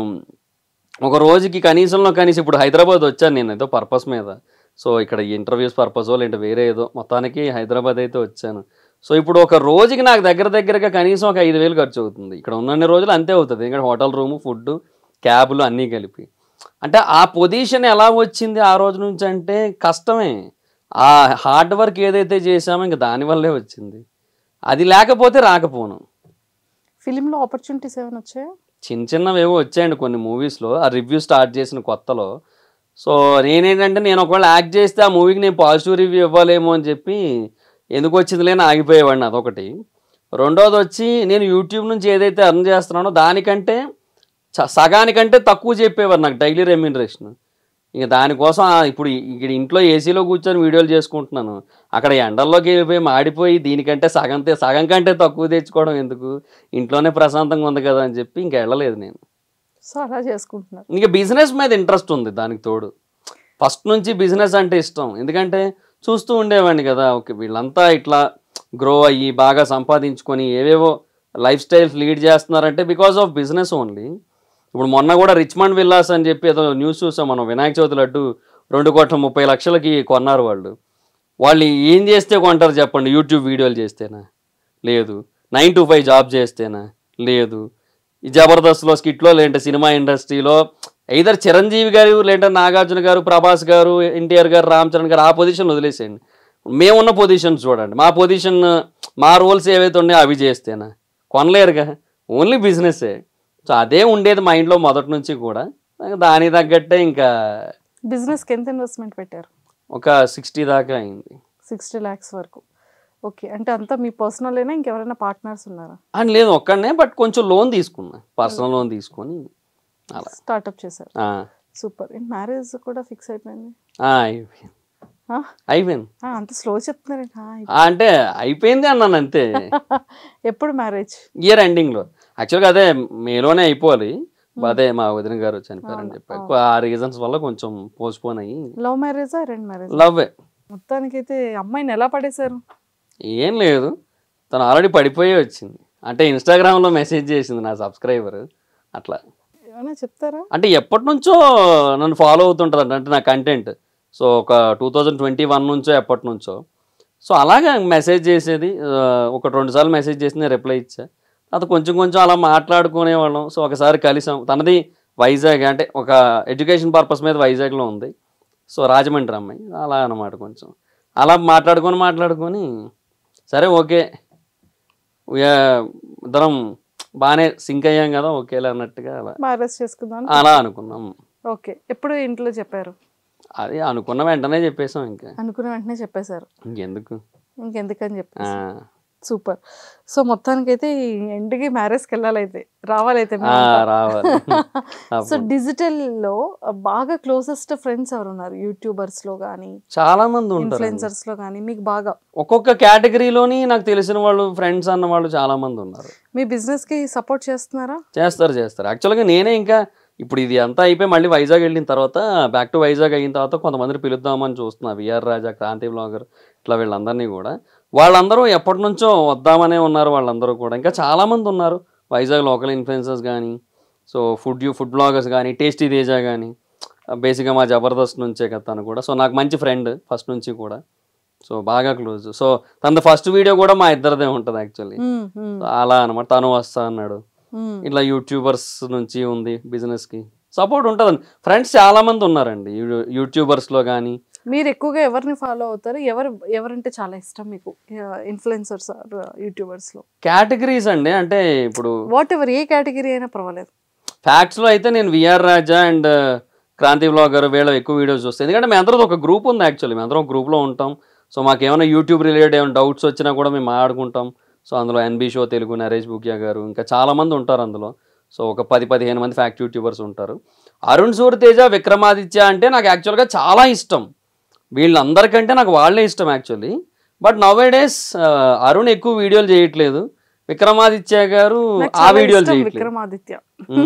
ఒక రోజుకి కనీసం ఇప్పుడు హైదరాబాద్ వచ్చాను నేను ఏదో పర్పస్ మీద. సో ఇక్కడ ఇంటర్వ్యూస్ పర్పసో లేదంటే వేరే ఏదో, మొత్తానికి హైదరాబాద్ అయితే వచ్చాను. సో ఇప్పుడు ఒక రోజుకి నాకు దగ్గరగా కనీసం ఒక 5,000 ఖర్చు అవుతుంది. ఇక్కడ ఉన్నన్ని రోజులు అంతే అవుతుంది, ఎందుకంటే హోటల్ రూము, ఫుడ్, క్యాబులు అన్నీ కలిపి. అంటే ఆ పొజిషన్ ఎలా వచ్చింది ఆ రోజు నుంచి అంటే కష్టమే. ఆ హార్డ్ వర్క్ ఏదైతే చేసామో ఇంకా దానివల్లే వచ్చింది. అది లేకపోతే రాకపోను. ఫిలింలో ఆపర్చునిటీస్ ఏమైనా వచ్చాయా? చిన్నవేవో వచ్చాయండి కొన్ని మూవీస్లో, ఆ రివ్యూ స్టార్ట్ చేసిన కొత్తలో. సో నేనేంటంటే నేను ఒకవేళ యాక్ట్ చేస్తే ఆ మూవీకి నేను పాజిటివ్ రివ్యూ ఇవ్వాలేమో అని చెప్పి ఎందుకు వచ్చిందిలేని ఆగిపోయేవాడిని, అదొకటి. రెండోది వచ్చి నేను యూట్యూబ్ నుంచి ఏదైతే అర్న్ చేస్తున్నానో దానికంటే సగానికంటే తక్కువ చెప్పేవారు నాకు డైలీ రెమ్యూనరేషన్. ఇక దానికోసం ఇప్పుడు ఇక్కడ ఇంట్లో ఏసీలో కూర్చొని వీడియోలు చేసుకుంటున్నాను, అక్కడ ఎండల్లోకి వెళ్ళిపోయి మాడిపోయి దీనికంటే సగం కంటే తక్కువ తెచ్చుకోవడం ఎందుకు, ఇంట్లోనే ప్రశాంతంగా ఉంది కదా అని చెప్పి ఇంకా వెళ్ళలేదు నేను. సో అలా చేసుకుంటున్నారు. ఇంకా బిజినెస్ మీద ఇంట్రెస్ట్ ఉంది దానికి తోడు. ఫస్ట్ నుంచి బిజినెస్ అంటే ఇష్టం, ఎందుకంటే చూస్తూ ఉండేవాడిని కదా, ఓకే వీళ్ళంతా ఇట్లా గ్రో అయ్యి బాగా సంపాదించుకొని ఏవేవో లైఫ్ స్టైల్స్ లీడ్ చేస్తున్నారంటే బికాస్ ఆఫ్ బిజినెస్ ఓన్లీ. ఇప్పుడు మొన్న కూడా రిచ్మండ్ విల్లాస్ అని చెప్పి ఏదో న్యూస్ చూసాం మనం, వినాయక చవితి లడ్డు 2,30,00,000కి కొన్నారు వాళ్ళు. వాళ్ళు ఏం చేస్తే కొంటారు చెప్పండి? యూట్యూబ్ వీడియోలు చేస్తేనా? లేదు. 9 to 5 జాబ్ చేస్తేనా? లేదు. ఈ జబర్దస్త్లో స్కిట్లో లేదంటే సినిమా ఇండస్ట్రీలో ఎయిదర్ చిరంజీవి గారు లేదంటే నాగార్జున గారు, ప్రభాస్ గారు, ఎన్టీఆర్ గారు, రామ్ చరణ్ గారు ఆ పొజిషన్ వదిలేసేయండి. మేమున్న పొజిషన్స్ చూడండి, మా పొజిషన్ మా రోల్స్ ఏవైతే ఉన్నాయో అవి చేస్తేనా? కొనలేరుగా, ఓన్లీ బిజినెస్సే. సో అదే ఉండేది మా ఇంట్లో మొదటి నుంచి కూడా. దానికి తగ్గట్టే ఇంకా బిజినెస్కి ఎంత ఇన్వెస్ట్మెంట్ పెట్టారు? ఒక 60 దాకా అయింది. 60 lakhs వరకు. ఓకే, అంటే అంతా మీ పర్సనల్ అయినా ఇంకెవరైనా పార్ట్నర్స్ ఉన్నారా? అని లేదు, ఒక్కడనే. బట్ కొంచెం లోన్ తీసుకున్నా, పర్సనల్ లోన్ తీసుకొని అలా స్టార్ట్అప్ చేశారు. సూపర్. మ్యారేజ్ కూడా ఫిక్స్ అయిపోయింది? అయిపోయింది. అయిపోయింది. అంత స్లో చెప్తున్నారు అంటే అయిపోయింది అన్నాను అంతే. ఎప్పుడు మ్యారేజ్? ఇయర్ ఎండింగ్ లో. యాక్చువల్గా అదే మేలోనే అయిపోవాలి, అదే మా వదిన గారు చనిపోయారని చెప్పారు. ఆ రీజన్స్ వల్ల కొంచెం పోస్ట్ పోన్ అయ్యి. లవ్ మ్యారేజా అరేంజ్ మ్యారేజ్? లవ్. మొత్తానికి అయితే అమ్మాయిని ఎలా పడేశారు? ఏం లేదు, తను ఆల్రెడీ పడిపోయి వచ్చింది. అంటే ఇన్స్టాగ్రామ్లో మెసేజ్ చేసింది నా సబ్స్క్రైబర్. అట్లా ఏమైనా చెప్తారా? అంటే ఎప్పటి నుంచో నన్ను ఫాలో అవుతుంటుంది అంటే నా కంటెంట్. సో ఒక 2021 నుంచో ఎప్పటి నుంచో. సో అలాగే మెసేజ్ చేసేది, ఒక 2 సార్లు మెసేజ్ చేసి నేను రిప్లై ఇచ్చా. అది కొంచెం కొంచెం అలా మాట్లాడుకునేవాళ్ళం. సో ఒకసారి కలిసాం. తనది వైజాగ్, అంటే ఒక ఎడ్యుకేషన్ పర్పస్ మీద వైజాగ్లో ఉంది. సో రాజమండ్రి అమ్మాయి. అలా అన్నమాట. కొంచెం అలా మాట్లాడుకొని సరే ఓకే ఇద్దరం బాగానే సింక్ అయ్యాం కదా, ఓకేలే అన్నట్టుగా మ్యారేజ్ చేసుకుందాం అలా అనుకున్నాం. ఓకే. ఎప్పుడు ఇంట్లో చెప్పారు? అది అనుకున్న వెంటనే చెప్పేసాం. ఇంకా అనుకున్న వెంటనే చెప్పేశారు. ఇంకెందుకని చెప్పేసి. సూపర్. సో మొత్తానికైతే ఎండ్కి మ్యారేజ్కి వెళ్ళాలైతే రావాలైతే. సో డిజిటల్లో బాగా క్లోజెస్ట్ ఫ్రెండ్స్ ఎవరు ఉన్నారు? యూట్యూబర్స్ లో కానీ చాలా మంది ఉంటారు, ఇన్ఫ్లుయెన్సర్స్ లో కానీ మీకు బాగా ఒక్కొక్క కేటగిరీలోని నాకు తెలిసిన వాళ్ళు ఫ్రెండ్స్ అన్న వాళ్ళు చాలా మంది ఉన్నారు. మీ బిజినెస్ కి సపోర్ట్ చేస్తున్నారా? చేస్తారు. యాక్చువల్గా నేనే ఇంకా ఇప్పుడు ఇది అంతా అయిపోయి మళ్ళీ వైజాగ్ వెళ్ళిన తర్వాత, బ్యాక్ టు వైజాగ్ అయిన తర్వాత కొంతమందిని పిలుద్దామని చూస్తున్నా. విఆర్ రాజా, క్రాంతి బ్లాగర్, ఇట్లా వీళ్ళందరినీ కూడా. వాళ్ళందరూ ఎప్పటి నుంచో వద్దామనే ఉన్నారు. వాళ్ళందరూ కూడా ఇంకా చాలామంది ఉన్నారు వైజాగ్ లోకల్ ఇన్ఫ్లుయెన్సర్స్ కానీ, సో ఫుడ్ బ్లాగర్స్ కానీ, టేస్టీ తేజ కానీ, బేసిక్గా మా జబర్దస్త్ నుంచే కదా తను కూడా. సో నాకు మంచి ఫ్రెండ్ ఫస్ట్ నుంచి కూడా, సో బాగా క్లోజ్. సో తన ఫస్ట్ వీడియో కూడా మా ఇద్దరిదే ఉంటుంది యాక్చువల్లీ. అలా అనమాట. తను వస్తా అన్నాడు. ఇట్లా యూట్యూబర్స్ నుంచి ఉంది బిజినెస్కి సపోర్ట్ ఉంటుందండి. ఫ్రెండ్స్ చాలా మంది ఉన్నారండి యూట్యూబర్స్లో కానీ. మీరు ఎక్కువగా ఎవరిని ఫాలో అవుతారు? ఎవరంటే చాలా ఇష్టం మీకు ఇన్ఫ్లుయెన్సర్స్ యూట్యూబర్స్ లో? కేటగిరీస్ అండి, అంటే ఇప్పుడు వాట్ ఎవర్, ఏ కేటగిరీ అయినా పర్వాలేదు. ఫ్యాక్ట్స్లో అయితే నేను విఆర్ రాజా అండ్ క్రాంతి బ్లాగర్ వీళ్ళ ఎక్కువ వీడియోస్ చూస్తాను. ఎందుకంటే మేము అందరూ ఒక గ్రూప్ ఉంది యాక్చువల్లీ. మేము అందరం ఒక గ్రూప్లో ఉంటాం. సో మాకు ఏమైనా యూట్యూబ్ రిలేటెడ్ ఏమైనా డౌట్స్ వచ్చినా కూడా మేము మాట్లాడుకుంటాం. సో అందులో ఎన్బి షో తెలుగు, నరేష్ బుకియా గారు, ఇంకా చాలామంది ఉంటారు అందులో. సో ఒక 10-15 మంది ఫ్యాక్ట్ యూట్యూబర్స్ ఉంటారు. అరుణ్ సూర్యతేజ, విక్రమాదిత్య అంటే నాకు యాక్చువల్గా చాలా ఇష్టం. వీళ్ళందరికంటే నాకు వాళ్ళే ఇష్టం actually. But now days Arun ఎక్కువ వీడియోలు చేయట్లేదు, విక్రమాదిత్య గారు ఆ వీడియోలు చేయట్లేదు. విక్రమాదిత్య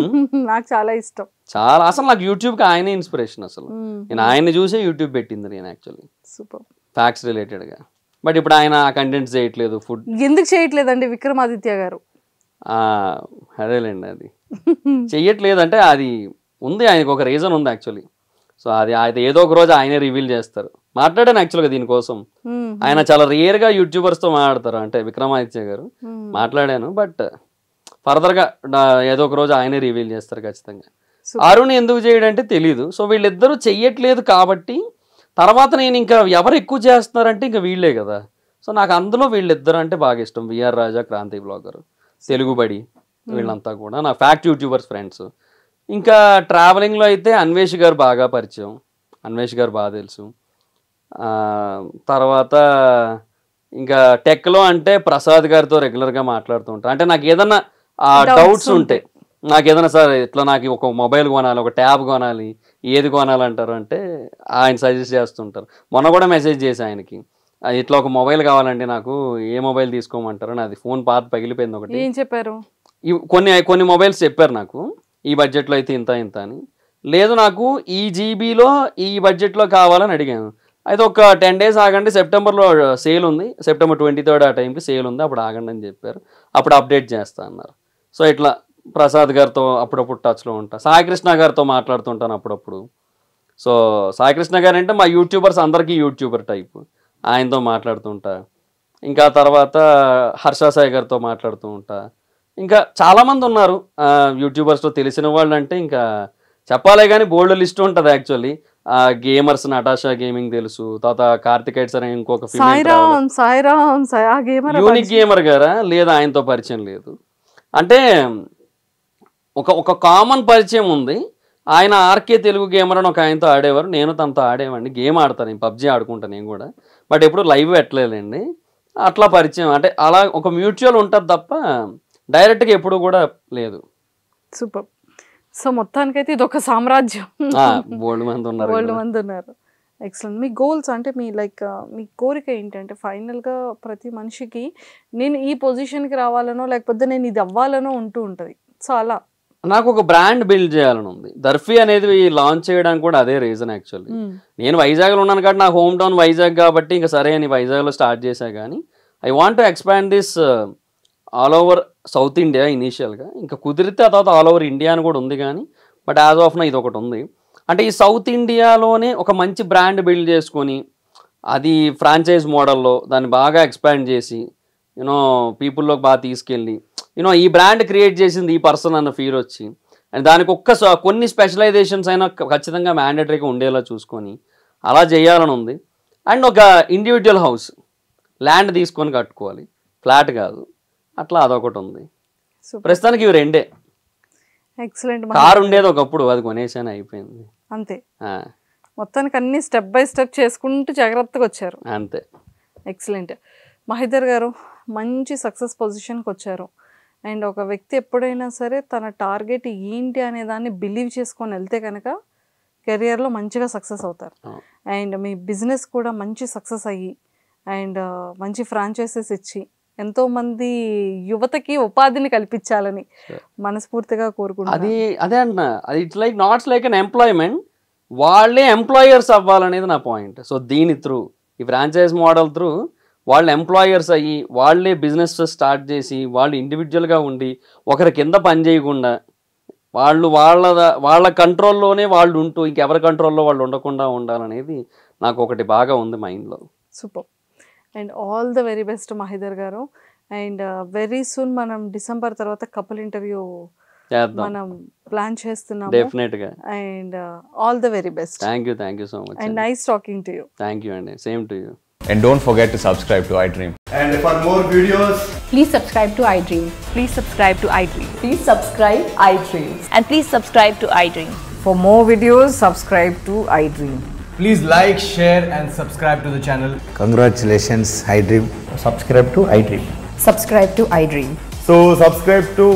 నాకు చాలా ఇష్టం. చాలా అసలు నాకు యూట్యూబ్కి ఆయనే ఇన్స్పిరేషన్. అసలు నేను ఆయన్ని చూసే యూట్యూబ్ పెట్టింది నేను యాక్చువల్లీ, సూపర్ ఫ్యాక్ట్స్ రిలేటెడ్గా. బట్ ఇప్పుడు ఆయన కంటెంట్స్ చేయట్లేదు. ఫుడ్ ఎందుకు చేయట్లేదండి విక్రమాదిత్య గారు? అదేలేండి, అది చెయ్యట్లేదు అంటే అది ఉంది, ఆయనకు ఒక రీజన్ ఉంది యాక్చువల్లీ. సో అది ఏదో ఒక రోజు ఆయనే రివీల్ చేస్తారు. మాట్లాడాను యాక్చువల్గా దీనికోసం. ఆయన చాలా రేర్గా యూట్యూబర్స్తో మాట్లాడతారు, అంటే విక్రమాదిత్య గారు. మాట్లాడాను, బట్ ఫర్దర్గా ఏదో ఒక రోజు ఆయనే రివీల్ చేస్తారు ఖచ్చితంగా. అరుణ్ ఎందుకు చేయడంటే తెలీదు. సో వీళ్ళిద్దరూ చెయ్యట్లేదు కాబట్టి తర్వాత నేను ఇంకా ఎవరు ఎక్కువ చేస్తున్నారంటే ఇంకా వీళ్ళే కదా. సో నాకు అందులో వీళ్ళిద్దరు అంటే బాగా ఇష్టం. విఆర్ రాజా, క్రాంతి బ్లాగర్, తెలుగుబడి, వీళ్ళంతా కూడా నా ఫ్యాక్ట్ యూట్యూబర్స్ ఫ్రెండ్స్. ఇంకా ట్రావెలింగ్లో అయితే అన్వేష్ గారు బాగా పరిచయం. అన్వేష్ గారు బాగా తెలుసు. తర్వాత ఇంకా టెక్లో అంటే ప్రసాద్ గారితో రెగ్యులర్గా మాట్లాడుతూ ఉంటాను. అంటే నాకు ఏదన్నా డౌట్స్ ఉంటే, నాకు ఏదైనా సార్ ఇట్లా నాకు ఒక మొబైల్ కొనాలి, ఒక ట్యాబ్ కొనాలి, ఏది కొనాలంటారు అంటే ఆయన సజెస్ట్ చేస్తుంటారు. మొన్న కూడా మెసేజ్ చేసి ఆయనకి, ఇట్లా ఒక మొబైల్ కావాలండి నాకు, ఏ మొబైల్ తీసుకోమంటారు, నాది ఫోన్ పాత పగిలిపోయింది ఒకటి. ఏం చెప్పారు? కొన్ని మొబైల్స్ చెప్పారు నాకు, ఈ బడ్జెట్లో అయితే ఇంత అని. లేదు నాకు ఈ జీబీలో ఈ బడ్జెట్లో కావాలని అడిగాను. అయితే ఒక 10 days ఆగండి, సెప్టెంబర్లో సేల్ ఉంది, సెప్టెంబర్ 23rd ఆ టైంకి సేల్ ఉంది, అప్పుడు ఆగండి అని చెప్పారు. అప్పుడు అప్డేట్ చేస్తా అన్నారు. సో ఇట్లా ప్రసాద్ గారితో అప్పుడప్పుడు టచ్లో ఉంటా. సాయికృష్ణ గారితో మాట్లాడుతుంటాను అప్పుడప్పుడు. సో సాయికృష్ణ గారు అంటే మా యూట్యూబర్స్ అందరికీ యూట్యూబర్ టైప్, ఆయనతో మాట్లాడుతుంటా. ఇంకా తర్వాత హర్ష సాయి గారితో మాట్లాడుతూ ఉంటా. ఇంకా చాలామంది ఉన్నారు యూట్యూబర్స్లో తెలిసిన వాళ్ళు. అంటే ఇంకా చెప్పాలే కానీ బోల్డ్ లిస్ట్ ఉంటుంది యాక్చువల్లీ. గేమర్స్ నటాషా గేమింగ్ తెలుసు, తర్వాత కార్తికేయట్స్ అని ఇంకొక యూనిక్ గేమర్ గారా, లేదా ఆయనతో పరిచయం లేదు. అంటే ఒక కామన్ పరిచయం ఉంది. ఆయన ఆర్కే తెలుగు గేమర్ అని ఒక ఆయనతో ఆడేవారు, నేను తనతో ఆడేవాడిని. గేమ్ ఆడతాను, నేను పబ్జీ ఆడుకుంటాను నేను కూడా, బట్ ఎప్పుడు లైవ్ పెట్టలేదండి. అట్లా పరిచయం, అంటే అలా ఒక మ్యూచువల్ ఉంటుంది తప్ప డైరెక్ట్గా ఎప్పుడు కూడా లేదు. సూపర్. సో మొత్తానికైతే ఇది ఒక సామ్రాజ్యం, బోల్డ్ మంది ఉన్నారు. ఎక్సలెంట్. మీ గోల్స్ అంటే మీ లైక్ మీ కోరిక ఏంటంటే ఫైనల్గా ప్రతి మనిషికి నేను ఈ పొజిషన్కి రావాలనో లేకపోతే నేను ఇది అవ్వాలనో ఉంటూ ఉంటుంది. సో అలా నాకు ఒక బ్రాండ్ బిల్డ్ చేయాలని ఉంది. దర్ఫీ అనేది లాంచ్ చేయడానికి కూడా అదే రీజన్ యాక్చువల్లీ. నేను వైజాగ్లో ఉన్నాను కాబట్టి నా హోమ్ టౌన్ వైజాగ్ కాబట్టి ఇంకా సరే అని వైజాగ్లో స్టార్ట్ చేశా. కానీ I want to expand this all over south India ఇనీషియల్గా. ఇంకా కుదిరితే ఆ తర్వాత ఆల్ ఓవర్ ఇండియా అని కూడా ఉంది. కానీ బట్ యాజ్ ఆఫ్ నా ఇది ఒకటి ఉంది. అంటే ఈ సౌత్ ఇండియాలోనే ఒక మంచి బ్రాండ్ బిల్డ్ చేసుకొని అది ఫ్రాంచైజ్ మోడల్లో దాన్ని బాగా ఎక్స్పాండ్ చేసి యూనో పీపుల్లోకి బాగా తీసుకెళ్ళి యూనో ఈ బ్రాండ్ క్రియేట్ చేసింది ఈ పర్సన్ అన్న ఫీల్ వచ్చి అండ్ దానికి కొన్ని స్పెషలైజేషన్స్ అయినా ఖచ్చితంగా మ్యాండేటరీగా ఉండేలా చూసుకొని అలా చేయాలని ఉంది. అండ్ ఒక ఇండివిజువల్ హౌస్ ల్యాండ్ తీసుకొని కట్టుకోవాలి, ఫ్లాట్ కాదు. అట్లా అదొకటి ఉంది. ప్రస్తుతానికి ఇవి రెండే. ఎక్సలెంట్. కారు ఉండేది ఒకప్పుడు, అది కొనేసాను, అయిపోయింది అంతే. మొత్తానికి అన్ని స్టెప్ బై స్టెప్ చేసుకుంటూ జాగ్రత్తగా వచ్చారు. అంతే. ఎక్సలెంట్. మహేందర్ గారు మంచి సక్సెస్ పొజిషన్కి వచ్చారు. అండ్ ఒక వ్యక్తి ఎప్పుడైనా సరే తన టార్గెట్ ఏంటి అనే దాన్ని బిలీవ్ చేసుకొని వెళ్తే కనుక కెరియర్లో మంచిగా సక్సెస్ అవుతారు. అండ్ మీ బిజినెస్ కూడా మంచి సక్సెస్ అయ్యి అండ్ మంచి ఫ్రాంచైజెస్ ఇచ్చి ఎంతోమంది యువతకి ఉపాధిని కల్పించాలని మనస్ఫూర్తిగా కోరుకుంటున్నాను. అదే అంటున్నా, అది it's like nots like unemployment, వాళ్ళే ఎంప్లాయర్స్ అవ్వాలనేది నా పాయింట్. సో దీని త్రూ ఈ ఫ్రాంచైజ్ మోడల్ త్రూ వాళ్ళు ఎంప్లాయర్స్ అయ్యి వాళ్ళే బిజినెస్ స్టార్ట్ చేసి వాళ్ళు ఇండివిజువల్గా ఉండి ఒకరి కింద పని చేయకుండా వాళ్ళు వాళ్ళ కంట్రోల్లోనే వాళ్ళు ఉంటూ ఇంకెవరి కంట్రోల్లో వాళ్ళు ఉండకుండా ఉండాలనేది నాకు ఒకటి బాగా ఉంది మైండ్లో. Super. And all the very best Mahender గారు. అండ్ వెరీ సూన్ మనం డిసెంబర్ తర్వాత కపుల్ ఇంటర్వ్యూ మనం ప్లాన్ చేస్తున్నాము. డెఫినెట్గా. And all the very best. Thank you so much. And nice talking to you. Thank you అండి. Same to you. And don't forget to subscribe to iDream. And for more videos, please subscribe to iDream. Please subscribe to iDream. Please subscribe iDream. And please subscribe to iDream. For more videos, subscribe to iDream. please like, share and subscribe to the channel. Congratulations, iDream. Subscribe to iDream. Subscribe to iDream. So subscribe to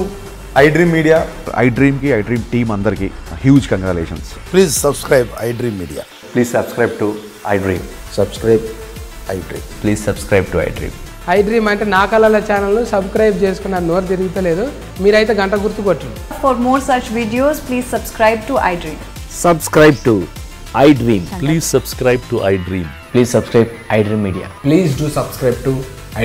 iDream Media. iDream ki iDream team andarki huge congratulations. Please subscribe iDream Media. Please subscribe to iDream. Subscribe iDream. Please subscribe to iDream. iDream అంటే నా కళల ఛానల్ సబ్స్క్రైబ్ చేసుకున్న నోరు తిరుగుతలేదు, మీరైతే గంట గుర్తు కొట్టండి. For more such videos, please subscribe to iDream. Subscribe to iDream. Please subscribe to iDream. Please subscribe iDream Media. Please do subscribe to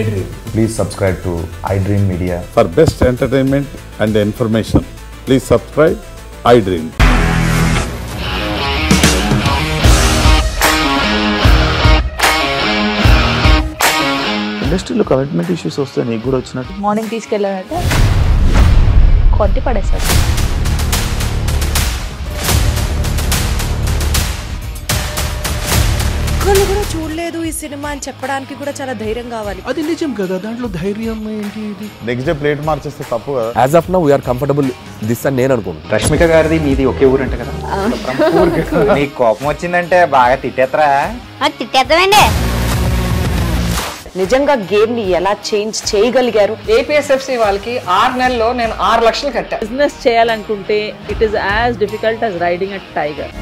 iDream. Please subscribe to iDream Media. For best entertainment and information, please subscribe iDream. ఇండస్ట్రీలో కమిట్మెంట్ ఇష్యూస్ వస్తే నీకు కూడా వచ్చినట్టు మార్నింగ్ తీసుకెళ్ళాడంటే కొట్టి పడేశాడు. ఒక్కళ్ళు కూడా చూడలేదు ఈ సినిమా అని చెప్పడానికి కూడా చాలా ధైర్యం కావాలి. అది నిజం కదా, దాంట్లో ధైర్యం ఏంటి? ఇది నెక్స్ట్ డే ప్లేట్ మార్చేస్తే తప్పు కదా. As of now, we are comfortable this అని నేను అనుకుంటున్నాను. రష్మిక గారిది మీది ఒకే ఊరు అంట కదా. నీకు కోపం వచ్చిందంటే బాగా తిట్టేత్తరా? తిట్టేద్దామండి. నిజంగా గేమ్ ని ఎలా చేంజ్ చేయగలిగారు? ఏపీఎస్ఎఫ్సి వాళ్ళకి 6 నెలల్లో నేను 6 లక్షలు కట్టా. బిజినెస్ చేయాలనుకుంటే it is as difficult as riding a tiger.